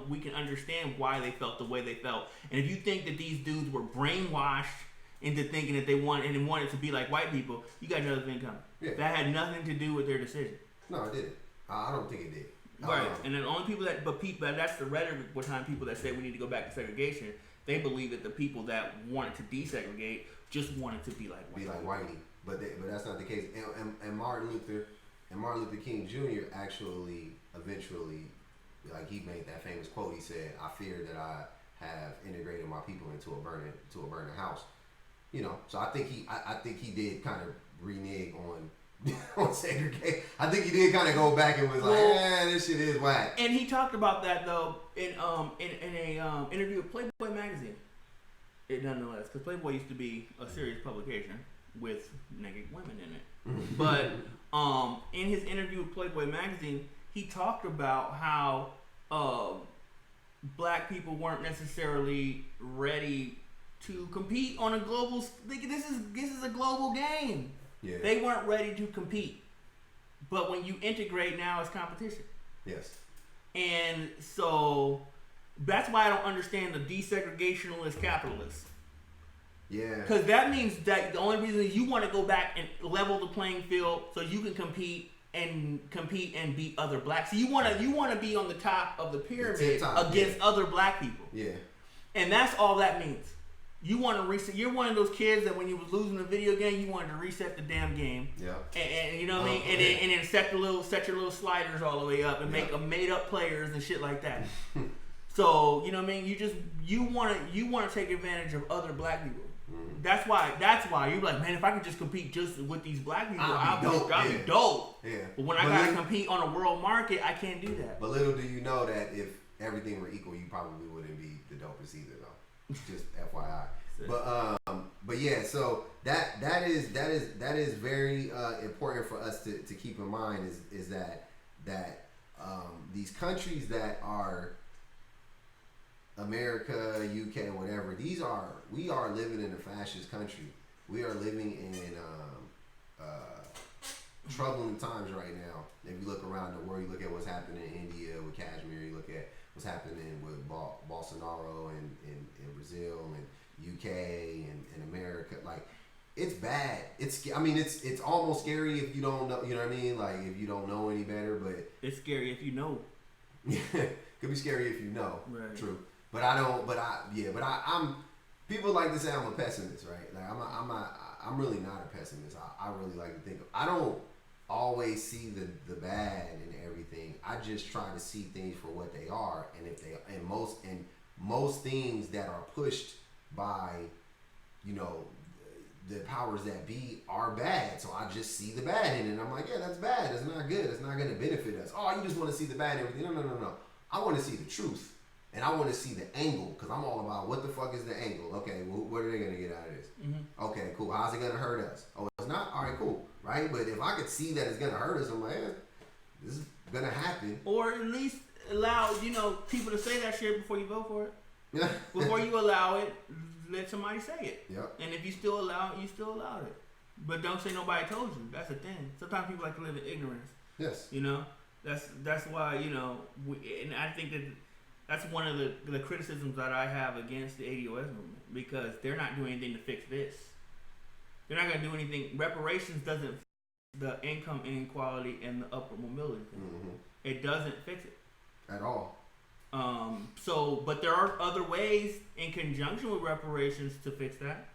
we can understand why they felt the way they felt. And if you think that these dudes were brainwashed into thinking that they wanted to be like white people, you got another thing coming. Yeah. That had nothing to do with their decision. No, it didn't. I don't think it did. Right. And the only people but that's the rhetoric behind people that say we need to go back to segregation. They believe that the people that wanted to desegregate just wanted to be like white. Be like whitey. But that's not the case. And Martin Luther King Jr. actually eventually, like, he made that famous quote. He said, "I fear that I have integrated my people into a burning house." You know, so I think he did kind of renege on segregation. I think he did kind of go back and was like, this shit is whack. And he talked about that though in a interview with Playboy magazine. Nonetheless, because Playboy used to be a serious publication with naked women in it. But in his interview with Playboy magazine, he talked about how black people weren't necessarily ready to compete on a global. This is a global game. Yeah. They weren't ready to compete, but when you integrate now, it's competition. Yes. And so that's why I don't understand the desegregationalist capitalists. Yeah. Because that means that the only reason is you want to go back and level the playing field so you can compete and beat other blacks. So you want to be on the top of the pyramid against other black people. Yeah. And that's all that means. You want to reset. You're one of those kids that when you was losing a video game, you wanted to reset the damn game. Yeah. And you know what I mean. And then set your little sliders all the way up and make them made up players and shit like that. So you know what I mean. You want to take advantage of other black people. Mm-hmm. That's why you're like, man, if I could just compete just with these black people, I'll be dope. Yeah. But when I gotta compete on a world market, I can't do that. But little do you know that if everything were equal, you probably wouldn't be the dopest either, though. Just FYI. But yeah, so that is very important for us to keep in mind is that these countries that are America, UK, whatever, we are living in a fascist country. We are living in troubling times right now. If you look around the world, you look at what's happening in India with Kashmir, you look at what's happening with Bolsonaro in Brazil and UK and America. Like, it's bad. It's almost scary if you don't know. You know what I mean? Like, if you don't know any better, but it's scary if you know. Could be scary if you know. Right. True. But I don't. But I'm. People like to say I'm a pessimist, right? Like I'm really not a pessimist. I really like to think. I don't always see the bad in everything. I just try to see things for what they are, and most things that are pushed by, the powers that be are bad. So I just see the bad in it. And I'm like, yeah, that's bad. It's not good. It's not going to benefit us. Oh, you just want to see the bad and everything. No. I want to see the truth. And I want to see the angle, because I'm all about what the fuck is the angle. Okay, well, what are they going to get out of this? Mm-hmm. Okay, cool. How's it going to hurt us? Oh, it's not? All right, cool. Right? But if I could see that it's going to hurt us, I'm like, this is going to happen. Or at least allow, people to say that shit before you vote for it. Yeah. Before you allow it, let somebody say it. Yep. And if you still allow it, you still allowed it. But don't say nobody told you. That's the thing. Sometimes people like to live in ignorance. Yes. That's why, and I think that that's one of the criticisms that I have against the ADOS movement, because they're not doing anything to fix this. They're not going to do anything. Reparations doesn't fix the income inequality and the upward mobility thing. Mm-hmm. It doesn't fix it. At all. But there are other ways in conjunction with reparations to fix that.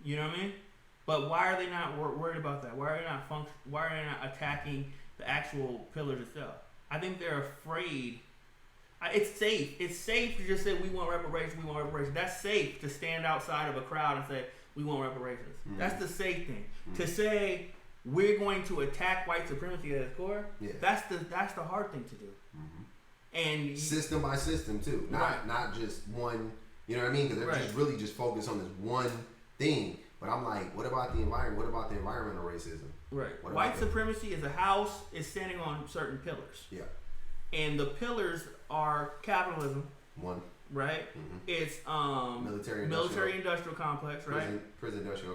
You know what I mean? But why are they not worried about that? Why are they not attacking the actual pillars itself? I think they're afraid. It's safe. It's safe to just say we want reparations. We want reparations. That's safe to stand outside of a crowd and say we want reparations. Mm-hmm. That's the safe thing. Mm-hmm. To say we're going to attack white supremacy at its core. Yeah. That's the hard thing to do. Mm-hmm. And system by system too, not just one. You know what I mean? Because they're just really just focused on this one thing. But I'm like, what about the environment? What about the environmental racism? Right. White supremacy is a house is standing on certain pillars. Yeah. And the pillars are capitalism. One. Right. Mm-hmm. It's military industrial complex. Right. Prison industrial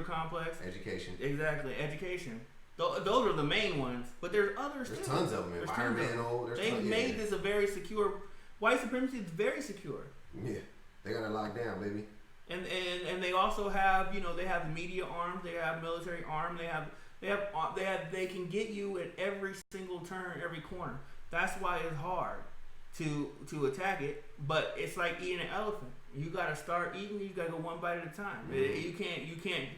complex. Education. Exactly. Education. Those are the main ones, but there's others too. There's tons of them. Environmental. They've made this a very secure. White supremacy is very secure. Yeah, they got it locked down, baby. And they also have, you know, they have media arms, they have military arm, they can get you at every single turn, every corner. That's why it's hard to attack it, but it's like eating an elephant. You gotta start eating. You gotta go one bite at a time. You can't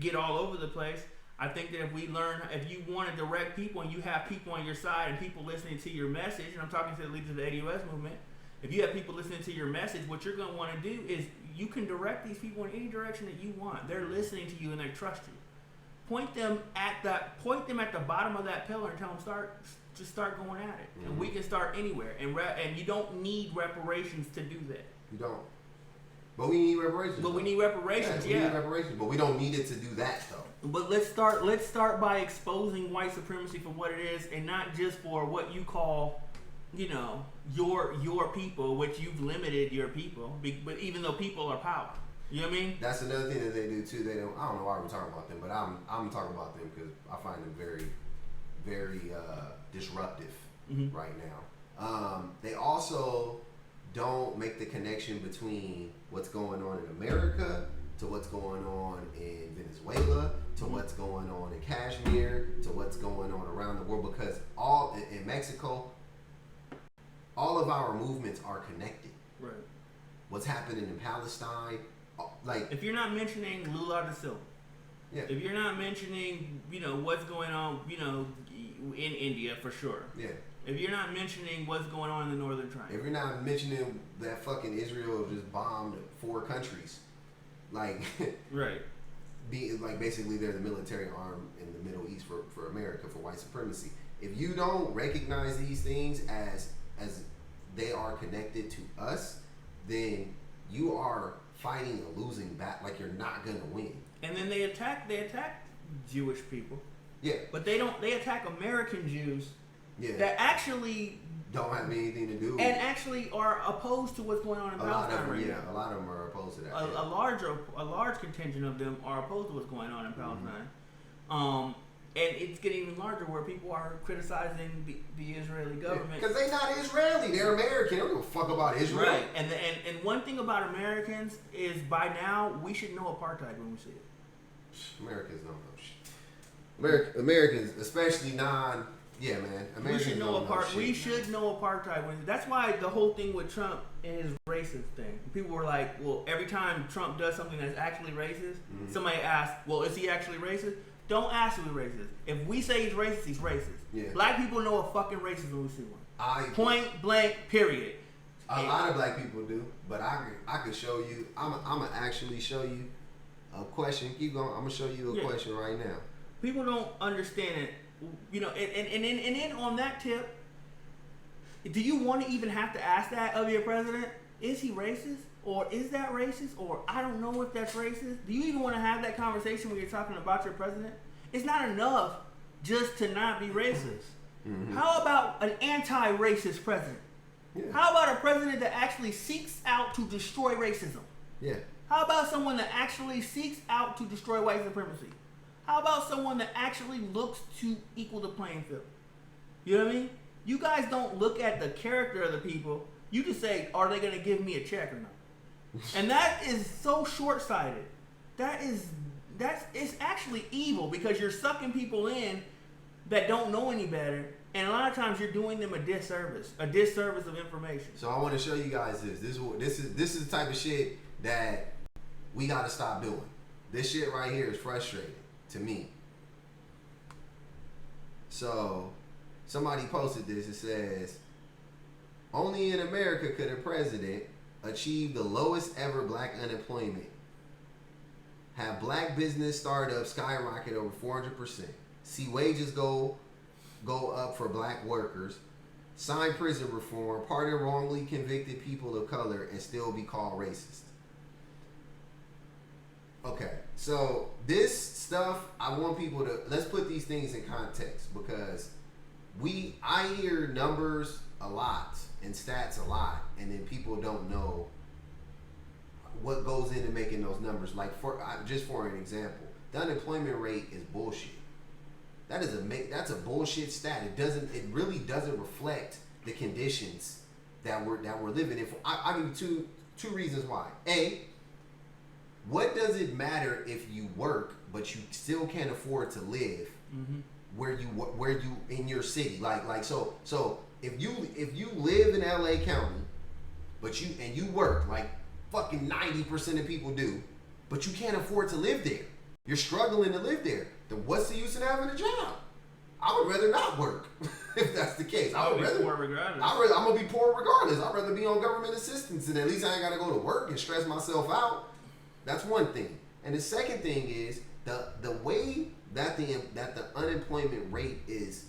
get all over the place. I think that if you want to direct people and you have people on your side and people listening to your message, and I'm talking to the leaders of the ADOS movement, if you have people listening to your message, what you're gonna want to do is you can direct these people in any direction that you want. They're listening to you and they trust you. Point them at the bottom of that pillar and tell them start going at it. And we can start anywhere. And you don't need reparations to do that. You don't. But we need reparations. But we need reparations. We need reparations. But we don't need it to do that though. But let's start by exposing white supremacy for what it is, and not just for what you call, you know, your people, which you've limited your people. But even though people are power. You know what I mean? That's another thing that they do too. I don't know why we're talking about them, but I'm talking about them because I find them very, very disruptive right now. They also don't make the connection between what's going on in America to what's going on in Venezuela to what's going on in Kashmir to what's going on around the world, because all in Mexico, all of our movements are connected. Right. What's happening in Palestine. Like, if you're not mentioning Lula da Silva, if you're not mentioning, you know, what's going on, you know, in India for sure. Yeah. If you're not mentioning what's going on in the Northern Triangle. If you're not mentioning that fucking Israel just bombed 4 countries, like, right. Basically they're the military arm in the Middle East for America, for white supremacy. If you don't recognize these things as they are connected to us, then you are fighting a losing battle. Like, you're not gonna win. And then they attack Jewish people. Yeah. But they attack American Jews. Yeah. That actually don't have anything to do and actually are opposed to what's going on in Palestine right now. A lot of them are opposed to that. A large contingent of them are opposed to what's going on in Palestine. And it's getting even larger where people are criticizing the Israeli government. Because they're not Israeli. They're American. They don't give a fuck about Israel. Right. And one thing about Americans is by now we should know apartheid when we see it. Americans don't know shit. Americans, especially yeah, man. Americans we should know apartheid. That's why the whole thing with Trump and his racist thing. People were like, well, every time Trump does something that's actually racist, somebody asks, well, is he actually racist? Don't ask if he's racist. If we say he's racist, he's racist. Yeah. Black people know a fucking racist when we see one. Point blank, period. A lot of black people do, but I could show you. I'm gonna actually show you a question. Keep going. I'm gonna show you a question right now. People don't understand it, you know. And then on that tip, do you want to even have to ask that of your president? Is he racist? Or is that racist? Or I don't know if that's racist. Do you even want to have that conversation when you're talking about your president? It's not enough just to not be racist. How about an anti-racist president? Yeah. How about a president that actually seeks out to destroy racism? Yeah. How about someone that actually seeks out to destroy white supremacy? How about someone that actually looks to equal the playing field? You know what I mean? You guys don't look at the character of the people. You just say, are they going to give me a check or not? And that is so short-sighted. It's actually evil because you're sucking people in that don't know any better, and a lot of times you're doing them a disservice of information. So I want to show you guys this. This is the type of shit that we got to stop doing. This shit right here is frustrating to me. So somebody posted this. It says, only in America could a president achieve the lowest ever black unemployment, have black business startups skyrocket over 400%, see wages go up for black workers, sign prison reform, pardon wrongly convicted people of color, and still be called racist. Okay, so this stuff, I want people to, let's put these things in context, because I hear numbers a lot and stats a lot, and then people don't know what goes into making those numbers. Like, just for an example, the unemployment rate is bullshit. That's a bullshit stat. It really doesn't reflect the conditions that we're living in. I'll give you two reasons why. A, what does it matter if you work but you still can't afford to live where you in your city? Like so if you live in LA County, but you work like fucking 90% of people do, but you can't afford to live there. You're struggling to live there. Then what's the use in having a job? I would rather not work if that's the case. I would rather poor regardless. I'm gonna be poor regardless. I'd rather be on government assistance, and at least I ain't gotta go to work and stress myself out. That's one thing. And the second thing is the way that the unemployment rate is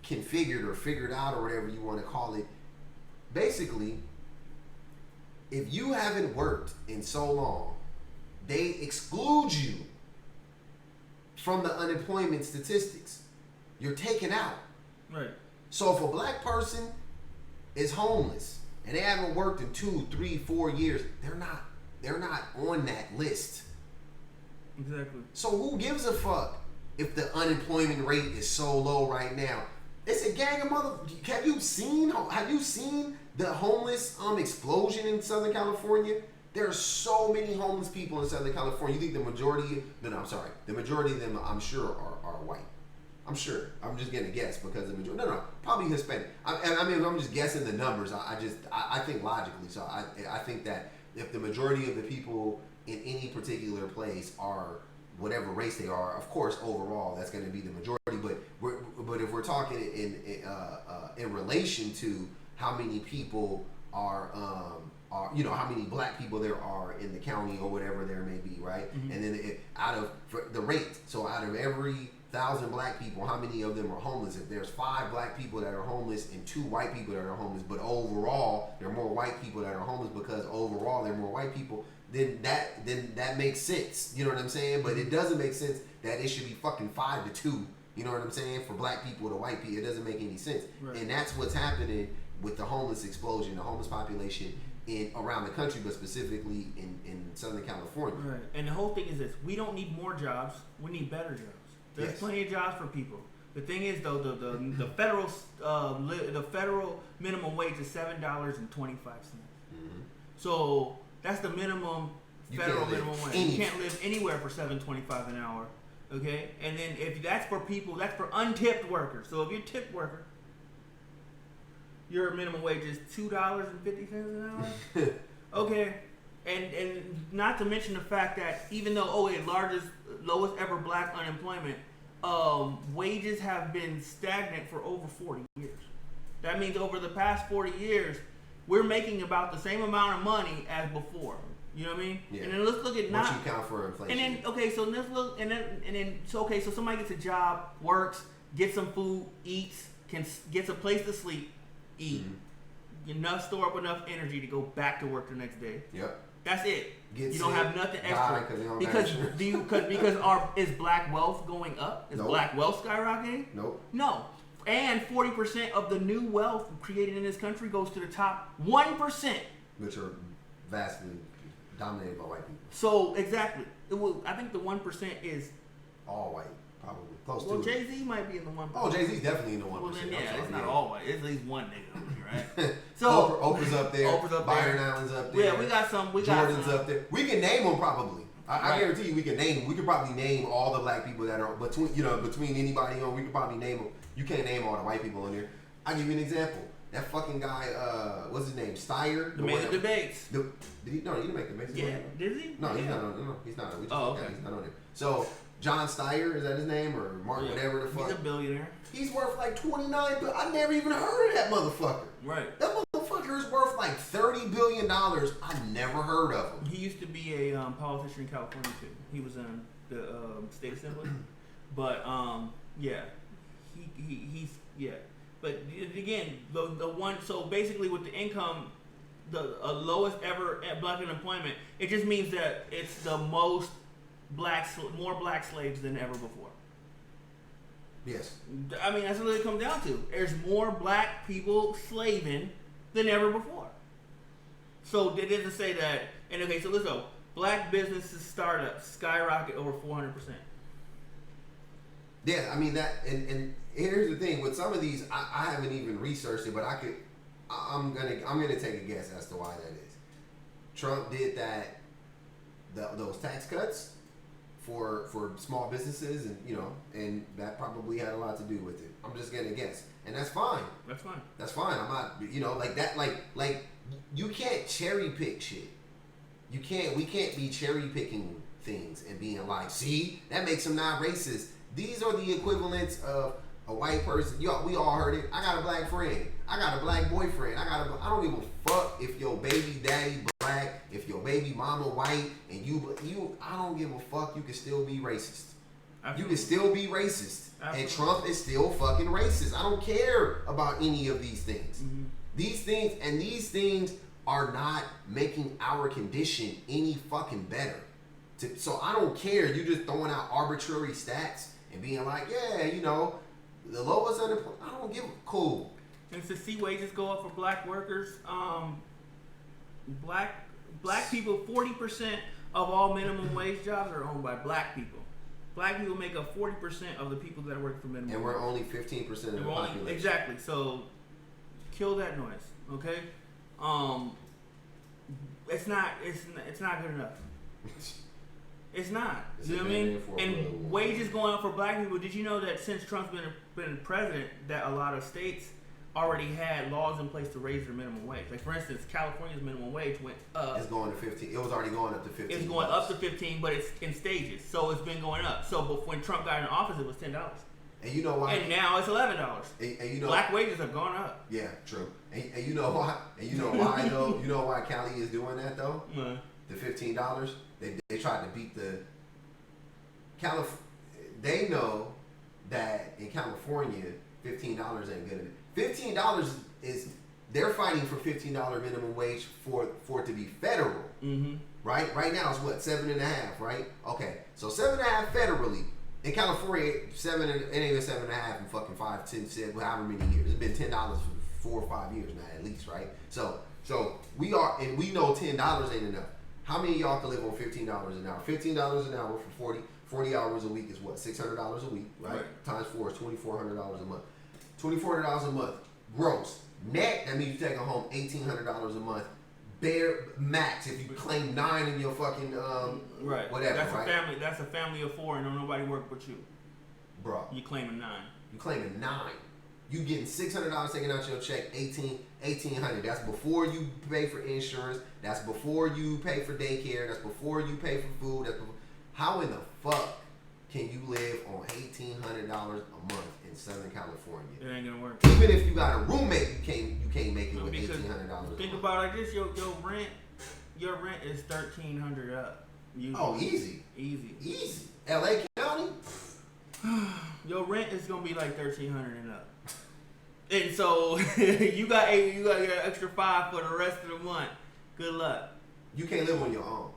configured or figured out or whatever you want to call it. Basically, if you haven't worked in so long, they exclude you from the unemployment statistics. You're taken out. Right. So if a black person is homeless and they haven't worked in 2, 3, 4 years, they're not on that list. Exactly. So who gives a fuck if the unemployment rate is so low right now? It's a gang of Have you seen the homeless explosion in Southern California? There are so many homeless people in Southern California. You think the majority? No, I'm sorry. The majority of them, I'm sure, are white. I'm sure. I'm just gonna guess because the majority. No, probably Hispanic. I mean, I'm just guessing the numbers. I think logically. So I think that if the majority of the people in any particular place are whatever race they are, of course, overall that's going to be the majority. But if we're talking in relation to how many people are how many black people there are in the county or whatever there may be, right? Mm-hmm. And then out of the rate, so out of every 1,000 black people, how many of them are homeless? If there's 5 black people that are homeless and 2 white people that are homeless, but overall there are more white people that are homeless because overall there are more white people, then that makes sense. You know what I'm saying? But it doesn't make sense that it should be fucking 5 to 2. You know what I'm saying? For black people to white people, it doesn't make any sense. Right. And that's what's happening with the homeless explosion, the homeless population around the country, but specifically in Southern California. Right. And the whole thing is this: we don't need more jobs; we need better jobs. There's plenty of jobs for people. The thing is, though, the federal minimum wage is $7.25. Mm-hmm. So that's the minimum federal minimum wage. You can't live anywhere for $7.25 an hour. Okay, and then if that's for people, that's for untipped workers. So if you're a tipped worker, your minimum wage is $2.50 an hour. Okay, and not to mention the fact that even though lowest ever black unemployment, wages have been stagnant for over 40 years. That means over the past 40 years, we're making about the same amount of money as before. You know what I mean? Yeah. And then let's look at once you count for inflation. And then so let's look so somebody gets a job, works, gets some food, eats, gets a place to sleep, eat, store up enough energy to go back to work the next day. Yep. That's it. You don't have nothing extra because is black wealth going up? Is black wealth skyrocketing? Nope. No. And 40% of the new wealth created in this country goes to the top 1%, which are vastly dominated by white people. So exactly, I think the 1% is all white, probably close to. Well, Jay-Z might be in the 1%. Oh, Jay-Z's definitely in the 1%. Well, then, it's not all white. It's at least one nigga over here, right? So Oprah's up there. Byron Allen's up there. Yeah, we got some. Jordan's up there. We can name them probably. I guarantee you, we can name them. We could probably name all the black people that are between anybody on. We could probably name them. You can't name all the white people on there. I'll give you an example. That fucking guy, what's his name? Steyer. The made the debates. He didn't make the debates. Yeah, did he? No, he's not on. No, he's not. He's not on there. So John Steyer, is that his name, or Mark, whatever the fuck? He's a billionaire. He's worth like $29 billion. I never even heard of that motherfucker. Right. That motherfucker is worth like $30 billion. I never heard of him. He used to be a politician in California too. He was in the state assembly, but he's. But again, the one. So basically, with the income, the lowest ever black unemployment, it just means that it's the most more black slaves than ever before. Yes. I mean, that's what it comes down to. There's more black people slaving than ever before. So it doesn't say that. And okay, so let's go. Black businesses startups skyrocket over 400%. Yeah, I mean that, and here's the thing with some of these, I haven't even researched it, but I'm gonna take a guess as to why that is. Trump did that those tax cuts for small businesses, and and that probably had a lot to do with it. I'm just gonna guess, and that's fine. That's fine. That's fine. I'm not, like that. Like you can't cherry pick shit. You can't. We can't be cherry picking things and being like, see, that makes them not racist. These are the equivalents of a white person. We all heard it. I got a black friend. I got a black boyfriend. I don't give a fuck if your baby daddy black, if your baby mama white, and you. I don't give a fuck. You can still be racist. Absolutely. You can still be racist. Absolutely. And Trump is still fucking racist. I don't care about any of these things. Mm-hmm. These things are not making our condition any fucking better. So I don't care. You just throwing out arbitrary stats and being like, yeah, the lowest unemployment. I don't give a cool. And to see wages go up for black workers, black people, 40% of all minimum wage jobs are owned by black people. Black people make up 40% of the people that work for minimum wage. And we're only 15% of the population. Exactly. So kill that noise, okay? It's not good enough. It's not. You know what I mean? And wages going up for black people. Did you know that since Trump's been president, that a lot of states already had laws in place to raise their minimum wage? Like, for instance, California's minimum wage went up. It's going to 15. It was already going up to 15. It's going up to 15, but it's in stages. So it's been going up. So but when Trump got in office, it was $10. And you know why? And now it's $11. And black wages have gone up. Yeah, true. And you know why? And you know why though? You know why Cali is doing that though? The $15. They tried to beat the They know that in California, $15 ain't good enough. $15 is they're fighting for $15 minimum wage for it to be federal. Mm-hmm. Right? Right now it's what, 7.5, right? Okay, so 7.5 federally. In California, it ain't even 7.5 in fucking 5, 10, 7, however many years. It's been $10 for 4 or 5 years now, at least, right? So we know $10 ain't enough. How many of y'all can live on $15 an hour? $15 an hour for 40 hours a week is what? $600 a week, right? Times 4 is $2,400 a month. $2,400 a month, gross. Net, that means you're taking home $1,800 a month. Bare max if you claim 9 in your fucking right. Whatever. That's right? a family. That's a family of 4, and don't nobody work but you, bro. You claiming 9. You claiming 9. You getting $600 taken out your check. $1,800. That's before you pay for insurance. That's before you pay for daycare. That's before you pay for food. How in the fuck can you live on $1,800 a month in Southern California? It ain't gonna work. Even if you got a roommate, you can't make it with $1,800. Think about it like this: your rent is $1,300 up. Usually. Oh, easy. LA County. Your rent is gonna be like $1,300 and up. And so you got your extra $5 for the rest of the month. Good luck. You can't live on your own.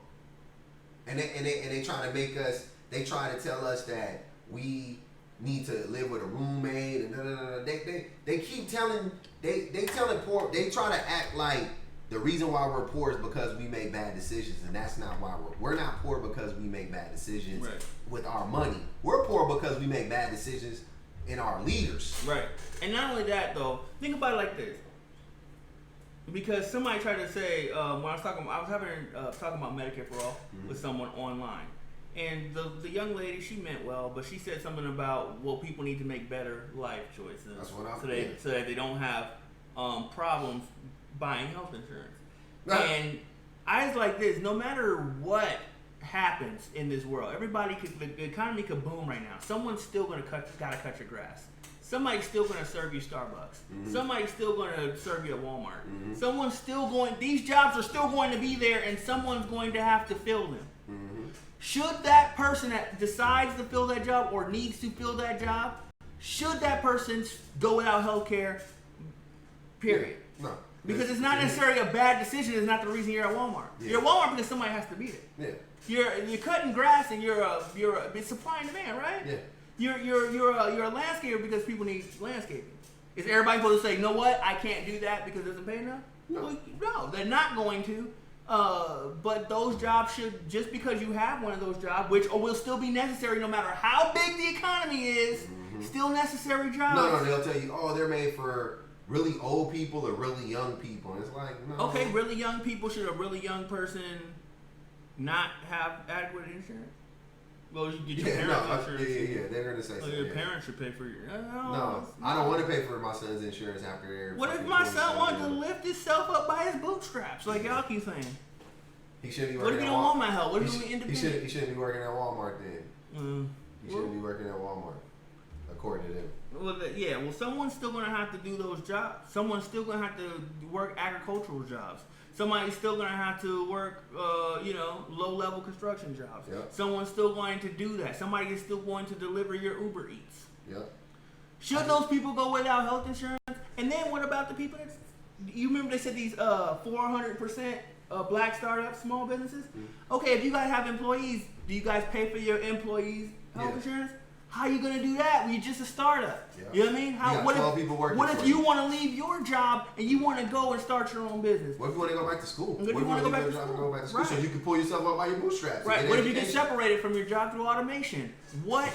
And they try to make us. They try to tell us that we need to live with a roommate and They keep telling they telling poor. They try to act like the reason why we're poor is because we make bad decisions, and that's not why we're not poor because we make bad decisions with our money. We're poor because we make bad decisions in our leaders. Right. And not only that though, think about it like this. Because somebody tried to say when I was talking about Medicare for All with someone online, and the young lady, she meant well, but she said something about people need to make better life choices. That's what I so that they don't have problems buying health insurance. And I was like this: no matter what happens in this world, the economy could boom right now. Someone's still gotta cut your grass. Somebody's still going to serve you Starbucks. Mm-hmm. Somebody's still going to serve you at Walmart. Mm-hmm. These jobs are still going to be there, and someone's going to have to fill them. Mm-hmm. Should that person that decides to fill that job or needs to fill that job, should that person go without health care? Period. Yeah. No. Because it's not necessarily a bad decision. It's not the reason you're at Walmart. Yeah. You're at Walmart because somebody has to be there. Yeah. You're cutting grass, and it's supply and demand, right? Yeah. You're a landscaper because people need landscaping. Is everybody supposed to say, you know what, I can't do that because it doesn't pay enough? No, they're not going to. But those jobs should, just because you have one of those jobs, which will still be necessary no matter how big the economy is, still necessary jobs. No, they'll tell you, they're made for really old people or really young people. And it's like, no. Okay, really young people, should a really young person not have adequate insurance? Well, you get your Yeah, parents' insurance. yeah. They're gonna say Oh, so. your Yeah. parents should pay for your. No, I don't want to pay for my son's insurance after they're. What if fucking my son 27 wanted to years old. lift himself up by his bootstraps, like y'all keep saying? He shouldn't be What working if you at don't Walmart. want my help? What if He we sh- independent? He shouldn't be working at Walmart then. He shouldn't be working at Walmart, according to them. Well, someone's still gonna have to do those jobs. Someone's still gonna have to work agricultural jobs. Somebody's still gonna have to work, low-level construction jobs. Yep. Someone's still going to do that. Somebody is still going to deliver your Uber Eats. Yep. Should those people go without health insurance? And then what about the people that you remember they said these 400% black startups, small businesses? Mm-hmm. Okay, if you guys have employees, do you guys pay for your employees' health Yeah. insurance? How are you gonna do that when you're just a startup? Yeah. You know what I mean? You got What 12 people working what for if you. you want to leave your job and you want to go and start your own business? What if you want to go back to school? What if you wanna go back to leave your job and school? go back to school? Right. So you can pull yourself up by your bootstraps. Right. and What if you get education. separated from your job through automation? What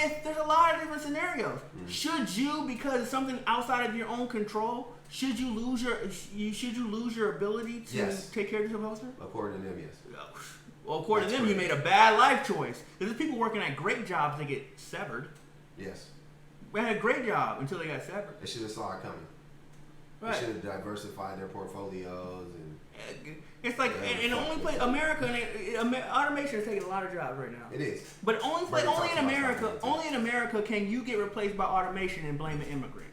if there's a lot of different scenarios? Should you, because it's something outside of your own control, should you lose your ability to Yes. take care of yourself? According to them, yes. Well, according to That's them, you right. made a bad life choice. There's people working at great jobs that get severed. Yes. They had a great job until they got severed. They should have saw it coming. Right. They should have diversified their portfolios and It's like, Yeah, and the only place, America, automation is taking a lot of jobs right now. it is. But only Right, in talks about America, something. only in America can you get replaced by automation and blame an immigrant.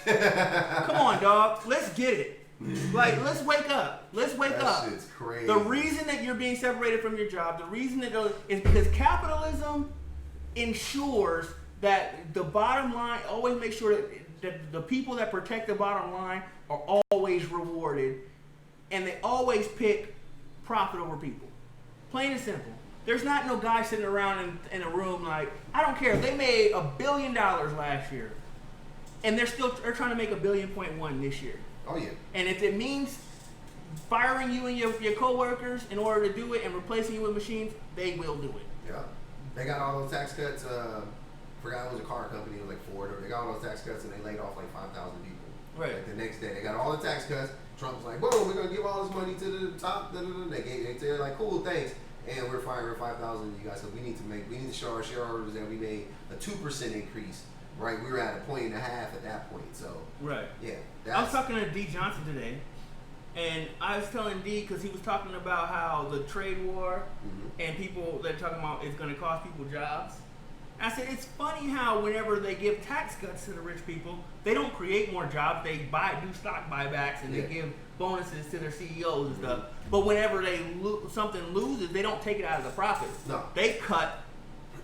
Come on, dog. Let's get it. Like, let's wake up. Let's wake That up. shit's crazy. The reason that you're being separated from your job, the reason that is because capitalism ensures that the bottom line, always make sure that the people that protect the bottom line are always rewarded, and they always pick profit over people. Plain and simple. There's not no guy sitting around in a room like, I don't care if they made $1 billion last year, and they're trying to make $1.1 billion this year. Oh yeah. And if it means firing you and your coworkers in order to do it and replacing you with machines, they will do it. Yeah. They got all those tax cuts. Forgot it was a car company. It was like Ford. They got all those tax cuts and they laid off like 5,000 people. Right. Like the next day, they got all the tax cuts. Trump's like, "Boom, we're gonna give all this money to the top." They're like, "Cool, thanks." And we're firing 5,000 of you guys. So we need to show our shareholders that we made a 2% increase. Right. We were at 1.5 at that point. So Right. yeah. I was talking to D. Johnson today, and I was telling D because he was talking about how the trade war and people they're talking about it's going to cost people jobs. I said it's funny how whenever they give tax cuts to the rich people, they don't create more jobs. They do stock buybacks and they give bonuses to their CEOs and stuff. But whenever they something loses, they don't take it out of the profit. No. They cut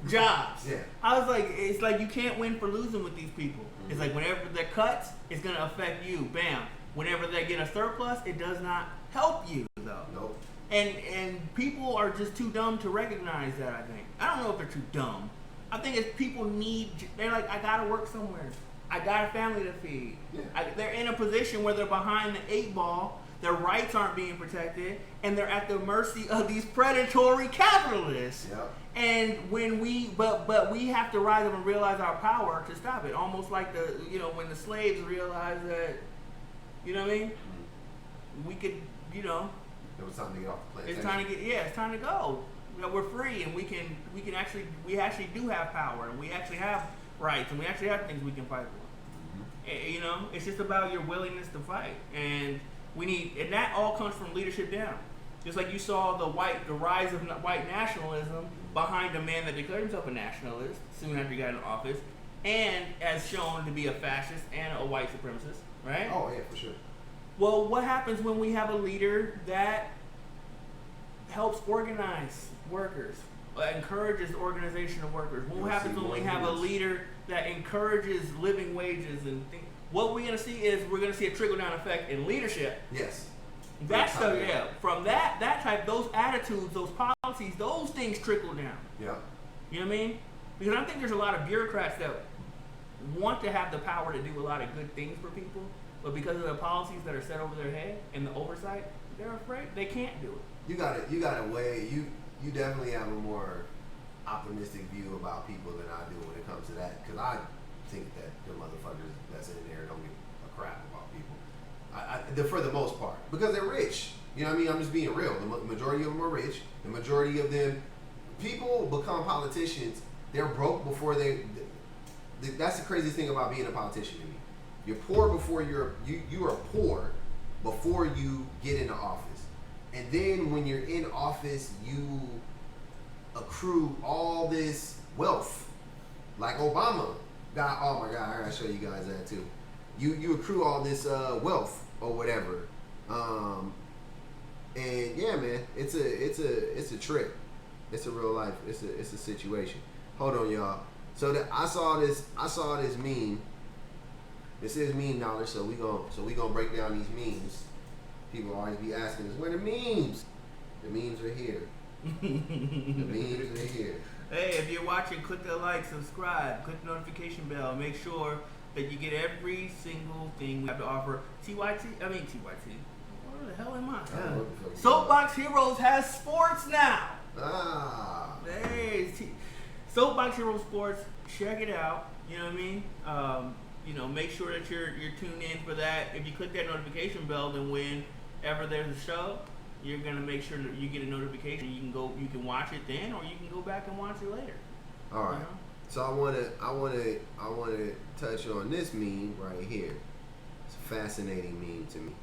jobs. Yeah. I was like, it's like you can't win for losing with these people. It's like whenever they're cuts, it's gonna affect you. Bam. Whenever they get a surplus, it does not help you though. Nope. And people are just too dumb to recognize that. I think. I don't know if they're too dumb. I think it's people they're like, I gotta work somewhere. I got a family to feed. Yeah. They're in a position where they're behind the 8 ball. Their rights aren't being protected, and they're at the mercy of these predatory capitalists. Yep. And when but we have to rise up and realize our power to stop it. Almost like when the slaves realized that, you know what I mean? We could, It was time to get off the plantation. it's time to go. We're free, and we actually do have power, and we actually have rights, and we actually have things we can fight for. It's just about your willingness to fight, and and that all comes from leadership down. Just like you saw the rise of white nationalism behind a man that declared himself a nationalist soon after he got in office, and as shown to be a fascist and a white supremacist, right? Oh yeah, for sure. Well, what happens when we have a leader that helps organize workers, encourages the organization of workers? What happens when we have a leader that encourages living wages and things? What we're going to see a trickle-down effect in leadership. Yes. That's from that type, those attitudes, those policies, those things trickle down. Yeah. You know what I mean? Because I think there's a lot of bureaucrats that want to have the power to do a lot of good things for people, but because of the policies that are set over their head and the oversight, they're afraid they can't do it. You got a way. You definitely have a more optimistic view about people than I do when it comes to that. Because I think that the motherfuckers that's in there don't give a crap about people. For the most part, because they're rich. You know what I mean? I'm just being real. The majority of them are rich. The majority of them, people become politicians. They're broke before that's the craziest thing about being a politician to me. You're poor before you are poor before you get into office. And then when you're in office, you accrue all this wealth. Like Obama got, oh my God, I gotta show you guys that too. You accrue all this wealth or whatever. And yeah, man, it's a trip. It's a real life. It's a situation. Hold on, y'all. So I saw this meme. This is meme knowledge, so we gonna break down these memes. People always be asking us, where the memes? The memes are here. The memes are here. Hey, if you're watching, click the like, subscribe, click the notification bell. Make sure that you get every single thing we have to offer. TYT. Where the hell am I? Soapbox Heroes has sports now. Hey, Soapbox Heroes Sports. Check it out. You know what I mean? Make sure that you're tuned in for that. If you click that notification bell, then whenever there's a show, you're gonna make sure that you get a notification. You can watch it then, or you can go back and watch it later. All right. So I wanna touch on this meme right here. It's a fascinating meme to me.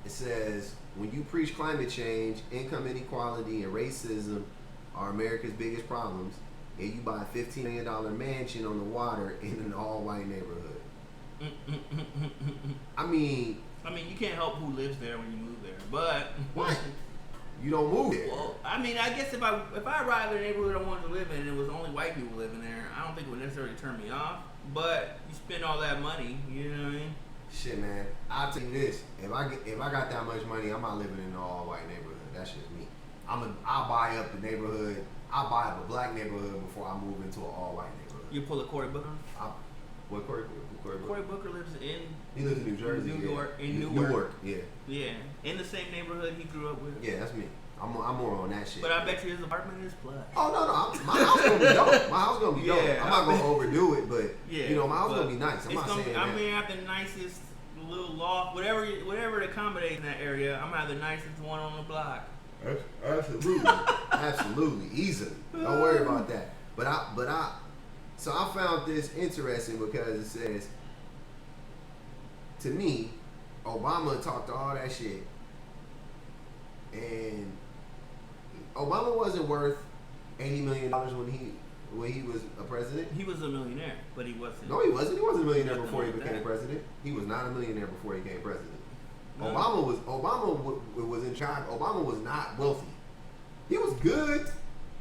It says, when you preach climate change, income inequality, and racism are America's biggest problems, and you buy a $15 million mansion on the water in an all-white neighborhood. I mean, you can't help who lives there when you move there, but what? You don't move there. Well, I guess if I arrived in a neighborhood I wanted to live in and it was only white people living there, I don't think it would necessarily turn me off. But you spend all that money, you know what I mean? Shit, man. I'll tell you this: if I got that much money, I'm not living in an all-white neighborhood. That's just me. I'll buy up the neighborhood. I'll buy up a black neighborhood before I move into an all-white neighborhood. You pull a Cory Booker? What Cory Booker? Cory Booker lives in. He lives in New Jersey. Newark. Yeah. Yeah, in the same neighborhood he grew up with. Yeah, that's me. I'm more on that shit. But I bet you his apartment is plush. Oh no, my house gonna be dope. My house gonna be dope. I'm not gonna overdo it, but my house gonna be nice. I'm not saying that. I'm gonna have the nicest little loft, whatever to accommodate in that area. I'm gonna have the nicest one on the block. Absolutely, absolutely, easily. Don't worry about that. So I found this interesting because it says, to me, Obama talked all that shit, and Obama wasn't worth $80 million when he was a president. He was a millionaire, but he wasn't. No, he wasn't. He wasn't a millionaire before he became president. He was not a millionaire before he became president. No. Obama was in charge. Obama was not wealthy. He was good.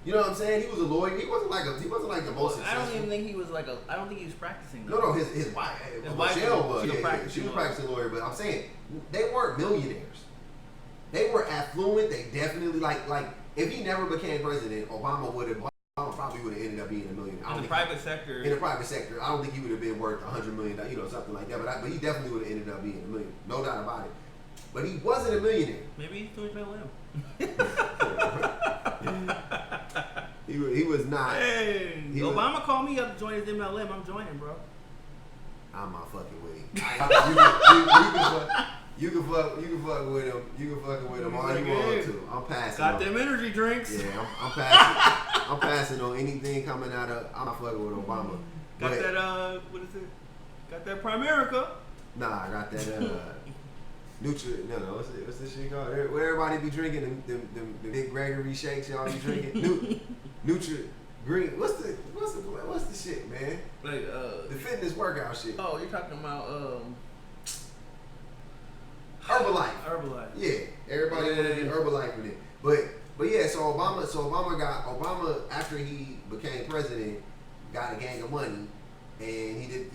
You know what I'm saying? He was a lawyer. He wasn't like the most successful. I don't even think he was I don't think he was practicing. Though. No, his wife, Michelle was. She was practicing lawyer. But I'm saying they weren't millionaires. They were affluent. They definitely like if he never became president, Obama probably would have ended up being a millionaire. In the private sector. In the private sector, I don't think he would have been worth $100 million, something like that. But he definitely would have ended up being a millionaire, no doubt about it. But he wasn't a millionaire. Maybe he's doing MLM. He was not. Hey, Obama called me up to join his MLM. I'm joining, bro. I'm not fucking with him. You can fuck with him. You can fuck with him all you want to. I'm passing. Got them energy drinks. Yeah, I'm passing. I'm passing on anything coming out of. I'm not fucking with Obama. Got that what is it? Got that Primerica. Nah, I got that what's this shit called? Where everybody be drinking the big Gregory shakes y'all be drinking. Green. What's the shit, man? Like the fitness workout shit. Oh, you're talking about Herbalife. Yeah, everybody want to be Herbalife with it. But yeah, so Obama after he became president got a gang of money. And he did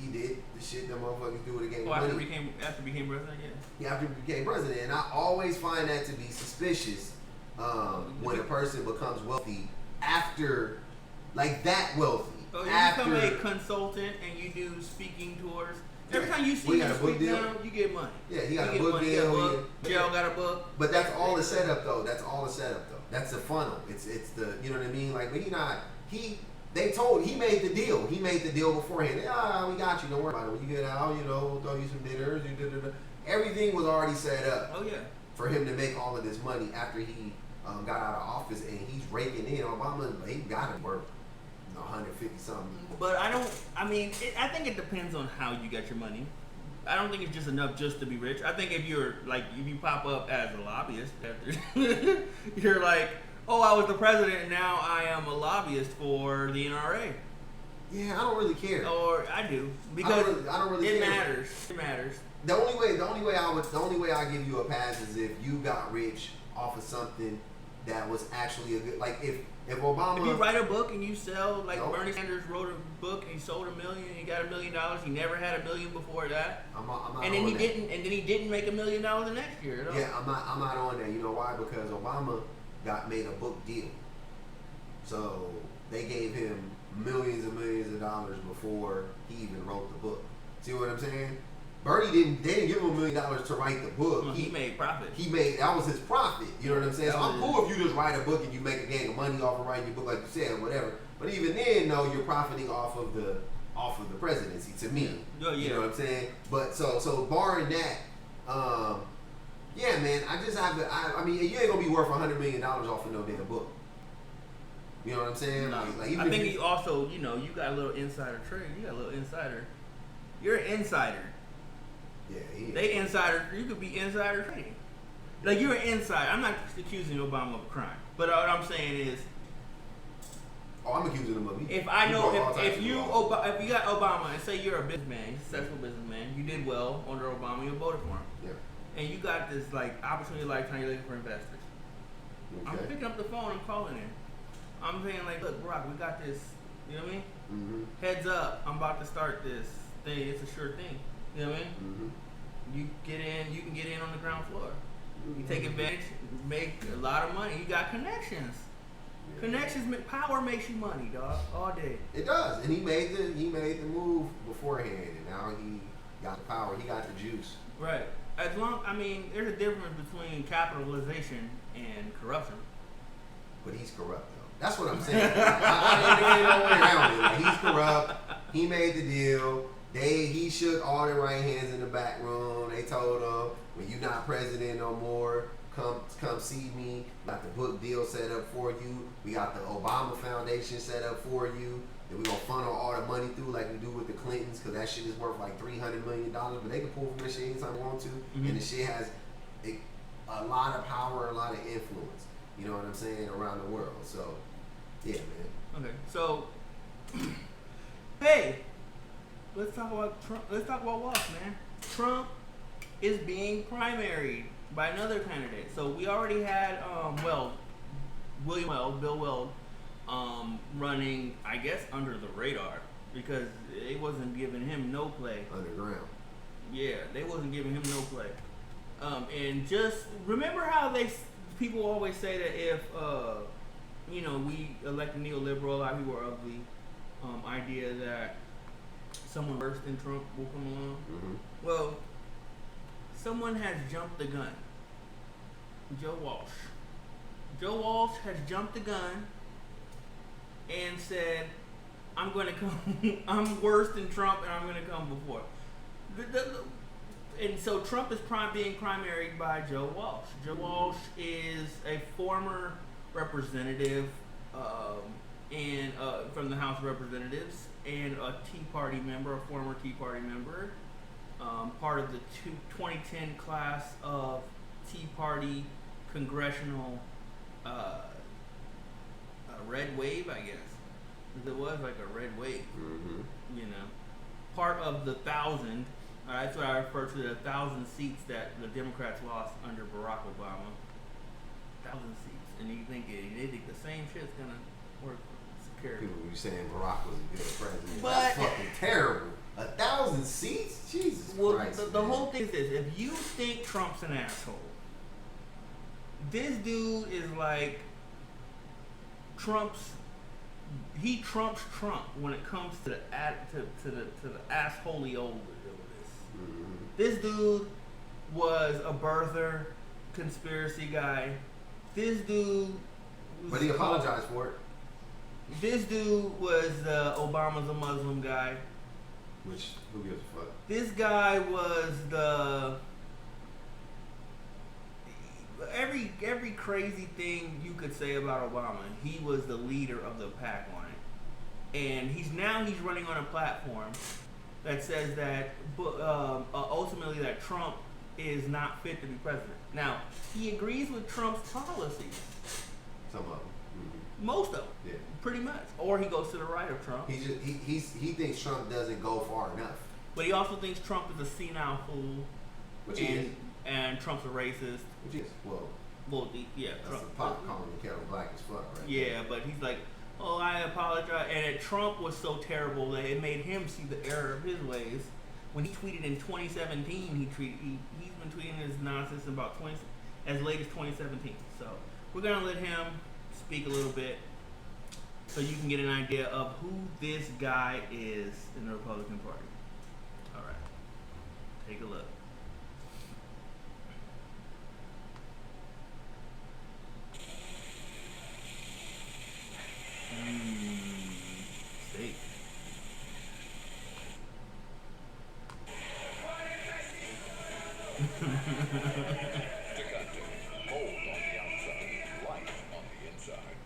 the shit that motherfuckers do with a gang of money. After he became president, yeah, after he became president. And I always find that to be suspicious when a person becomes wealthy after, like that wealthy. So you become a consultant and you do speaking tours. Every time you see him speak now, you get money. Yeah, he got a book deal. Joe got a book. But that's all the setup though. That's the funnel. It's the, you know what I mean? Like, but he made the deal. He made the deal beforehand. We got you. Don't worry about it. When you get out, we'll throw you some dinners. Everything was already set up. Oh yeah. For him to make all of this money after he got out of office, and he's raking in. Obama, he got to work 150 something. But I think it depends on how you get your money. I don't think it's just enough just to be rich. I think if you pop up as a lobbyist, you're like, oh, I was the president, and now I am a lobbyist for the NRA. Yeah, I don't really care. Or I do, because I don't really it care. matters. It matters. The only way I give you a pass is if you got rich off of something that was actually a good, like if Obama. If you write a book and you sell, like Bernie Sanders wrote a book and he sold $1 million and he got $1 million. He never had $1 million before that. I'm not and then on he that. didn't. And then he didn't make $1 million the next year. At all. Yeah, I'm not on that. You know why? Because Obama made a book deal, so they gave him millions and millions of dollars before he even wrote the book. See what I'm saying? Bernie didn't. They didn't give him $1 million to write the book. Well, he made profit. That was his profit. You know what I'm saying? So I'm cool if you just write a book and you make a gang of money off of writing your book, like you said, or whatever. But even then, no, you're profiting off of the presidency. To me, yeah. You know what I'm saying? But so barring that, yeah, man, I just have to. I mean, you ain't gonna be worth $100 million off of no damn book. You know what I'm saying? No. Like even I think he also, you got a little insider trade. You got a little insider. You're an insider. Yeah, They insider. You could be insider trading. Like you're an insider. I'm not accusing Obama of a crime, but what I'm saying is, I'm accusing him of me. if I know if you got Obama and say you're a businessman, successful businessman, you did well under Obama, you voted for him. Yeah. And you got this like opportunity of lifetime, you're looking for investors. Okay. I'm picking up the phone. I'm calling in. I'm saying like, look, Barack, we got this. You know what I mean? Mm-hmm. Heads up, I'm about to start this thing. It's a sure thing. You know what I mean? Mm-hmm. You get in. You can get in on the ground floor. You take advantage, make a lot of money. You got connections. Yeah. Connections, power makes you money, dog, all day. It does, and he made the move beforehand, and now he got the power. He got the juice. Right. There's a difference between capitalization and corruption. But he's corrupt, though. That's what I'm saying. I ain't no way around it. Like, he's corrupt. He made the deal. He shook all the right hands in the back room. They told him, when you're not president no more, come see me. Got the book deal set up for you. We got the Obama Foundation set up for you. And we're going to funnel all the money through like we do with the Clintons, because that shit is worth like $300 million. But they can pull from that shit anytime they want to. Mm-hmm. And the shit has a lot of power, a lot of influence. You know what I'm saying? Around the world. So, yeah, man. Okay. So, hey, let's talk about Trump. Let's talk about Walsh, man. Trump is being primaried by another candidate. So we already had William Weld, Bill Weld, running, I guess, under the radar because they wasn't giving him no play. Underground. Yeah, they wasn't giving him no play. And just remember how people always say that if we elect a neoliberal, a lot of people are of the idea that someone worse than Trump will come along. Mm-hmm. Well, someone has jumped the gun. Joe Walsh. Joe Walsh has jumped the gun and said, I'm going to come, I'm worse than Trump and I'm going to come before. And so Trump is being primaried by Joe Walsh. Joe Walsh is a former representative from the House of Representatives and a Tea Party member, a former Tea Party member, part of the 2010 class of Tea Party congressional red wave, I guess. It was like a red wave, part of the 1,000. That's what I refer to the 1,000 seats that the Democrats lost under Barack Obama. 1,000 seats, and they think the same shit's gonna work for security. People be saying Barack was a good president. But that's fucking terrible. 1,000 seats, Jesus Christ. The whole thing is this: if you think Trump's an asshole, this dude is like he trumps Trump when it comes to the assholey old of this. Mm-hmm. This dude was a birther, conspiracy guy. This dude but he apologized for it. This dude was Obama's a Muslim guy. Which, who gives a fuck? This guy was every crazy thing you could say about Obama, he was the leader of the pack on it, and he's running on a platform that says that ultimately that Trump is not fit to be president. Now he agrees with Trump's policies, Some of them. most of them, Yeah. pretty much, or he goes to the right of Trump. He thinks Trump doesn't go far enough. But he also thinks Trump is a senile fool, Which he is. and Trump's a racist. Which is. Well, Yeah, that's Trump. a pop calling the kettle black as fuck, right? Yeah, but he's like, oh, I apologize. And Trump was so terrible that it made him see the error of his ways. When he tweeted in 2017, he's been tweeting his nonsense about as late as 2017. So we're gonna let him speak a little bit, so you can get an idea of who this guy is in the Republican Party. All right, take a look. Steak. Gold on the outside, light on the inside.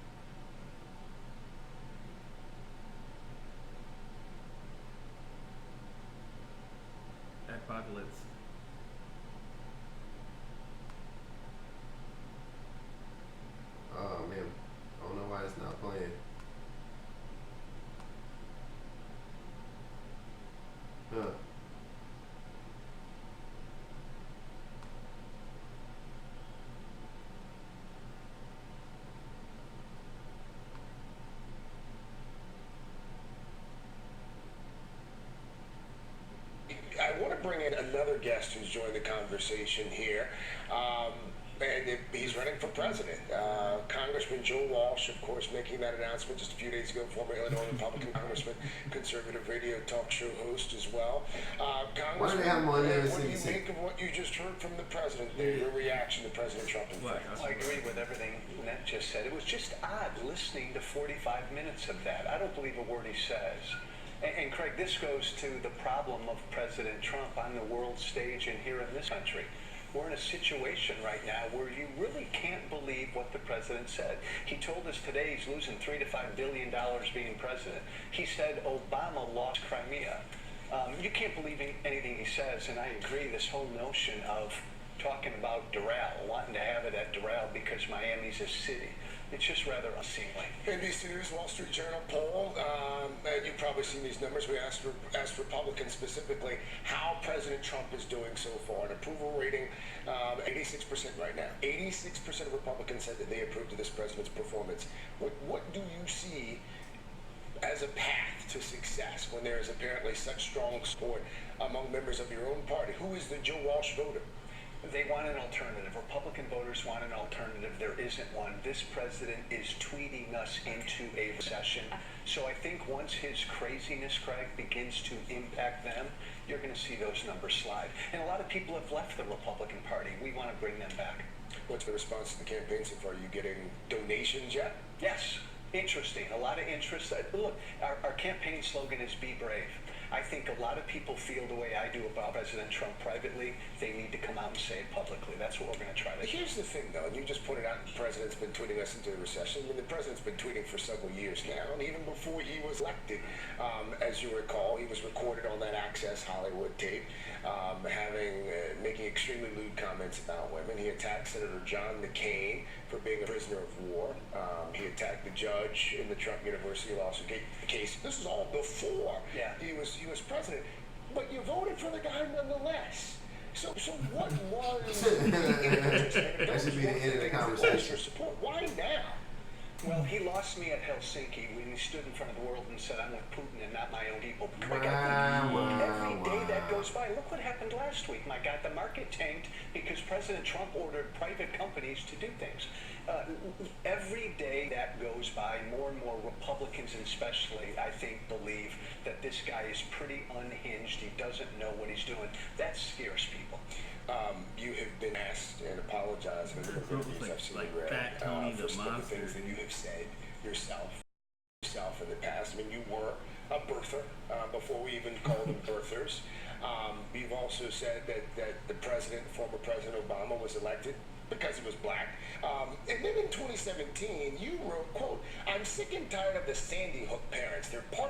Apocalypse. Oh man, I don't know why it's not playing. Huh. I want to bring in another guest who's joined the conversation here. And he's running for president. Congressman Joe Walsh, of course, making that announcement just a few days ago, former Illinois Republican congressman, conservative radio talk show host as well. Why do they have him on there? What do you make of what you just heard from the president, your reaction to President Trump and Right. France? I agree with everything Ned just said. It was just odd listening to 45 minutes of that. I don't believe a word he says. And Craig, this goes to the problem of President Trump on the world stage and here in this country. We're in a situation right now where you really can't believe what the president said. He told us today he's losing $3 to $5 billion being president. He said Obama lost Crimea. You can't believe anything he says, and I agree. This whole notion of talking about Doral, wanting to have it at Doral because Miami's a city. It's just rather unseemly. NBC News, Wall Street Journal poll. And you've probably seen these numbers. We asked Republicans specifically how President Trump is doing so far. An approval rating, 86% right now. 86% of Republicans said that they approved of this president's performance. What do you see as a path to success when there is apparently such strong support among members of your own party? Who is the Joe Walsh voter? They want an alternative. Republican voters want an alternative. There isn't one. This president is tweeting us into a recession. So I think once his craziness, Craig, begins to impact them, you're going to see those numbers slide. And a lot of people have left the Republican Party. We want to bring them back. What's the response to the campaign so far? Are you getting donations yet? Yes. Interesting. A lot of interest. Look, our campaign slogan is Be Brave. I think a lot of people feel the way I do about President Trump privately. They need to come out and say it publicly. That's what we're going to try to do. Here's the thing, though, and you just pointed out the president's been tweeting us into a recession. I mean, the president's been tweeting for several years now, and even before he was elected, as you recall, he was recorded on that Access Hollywood tape, making extremely lewd comments about women. He attacked Senator John McCain for being a prisoner of war. He attacked the judge in the Trump University lawsuit case. This is all before he was president, but you voted for the guy nonetheless. So what was That should be the end of the conversation. Support? Why now? Well, he lost me at Helsinki when he stood in front of the world and said, I'm with Putin and not my own people. Craig, I think every day that goes by. Look what happened last week. My God, the market tanked because President Trump ordered private companies to do things. Every day that goes by, more and more Republicans especially, I think, believe that this guy is pretty unhinged. He doesn't know what he's doing. That scares people. You have been asked and apologized in a number of interviews I've seen you read for some of the things that you have said yourself in the past. I mean, you were a birther before we even called them birthers. You've also said that the former President Obama was elected because he was black. And then in 2017, you wrote, quote, "I'm sick and tired of the Sandy Hook parents. They're part of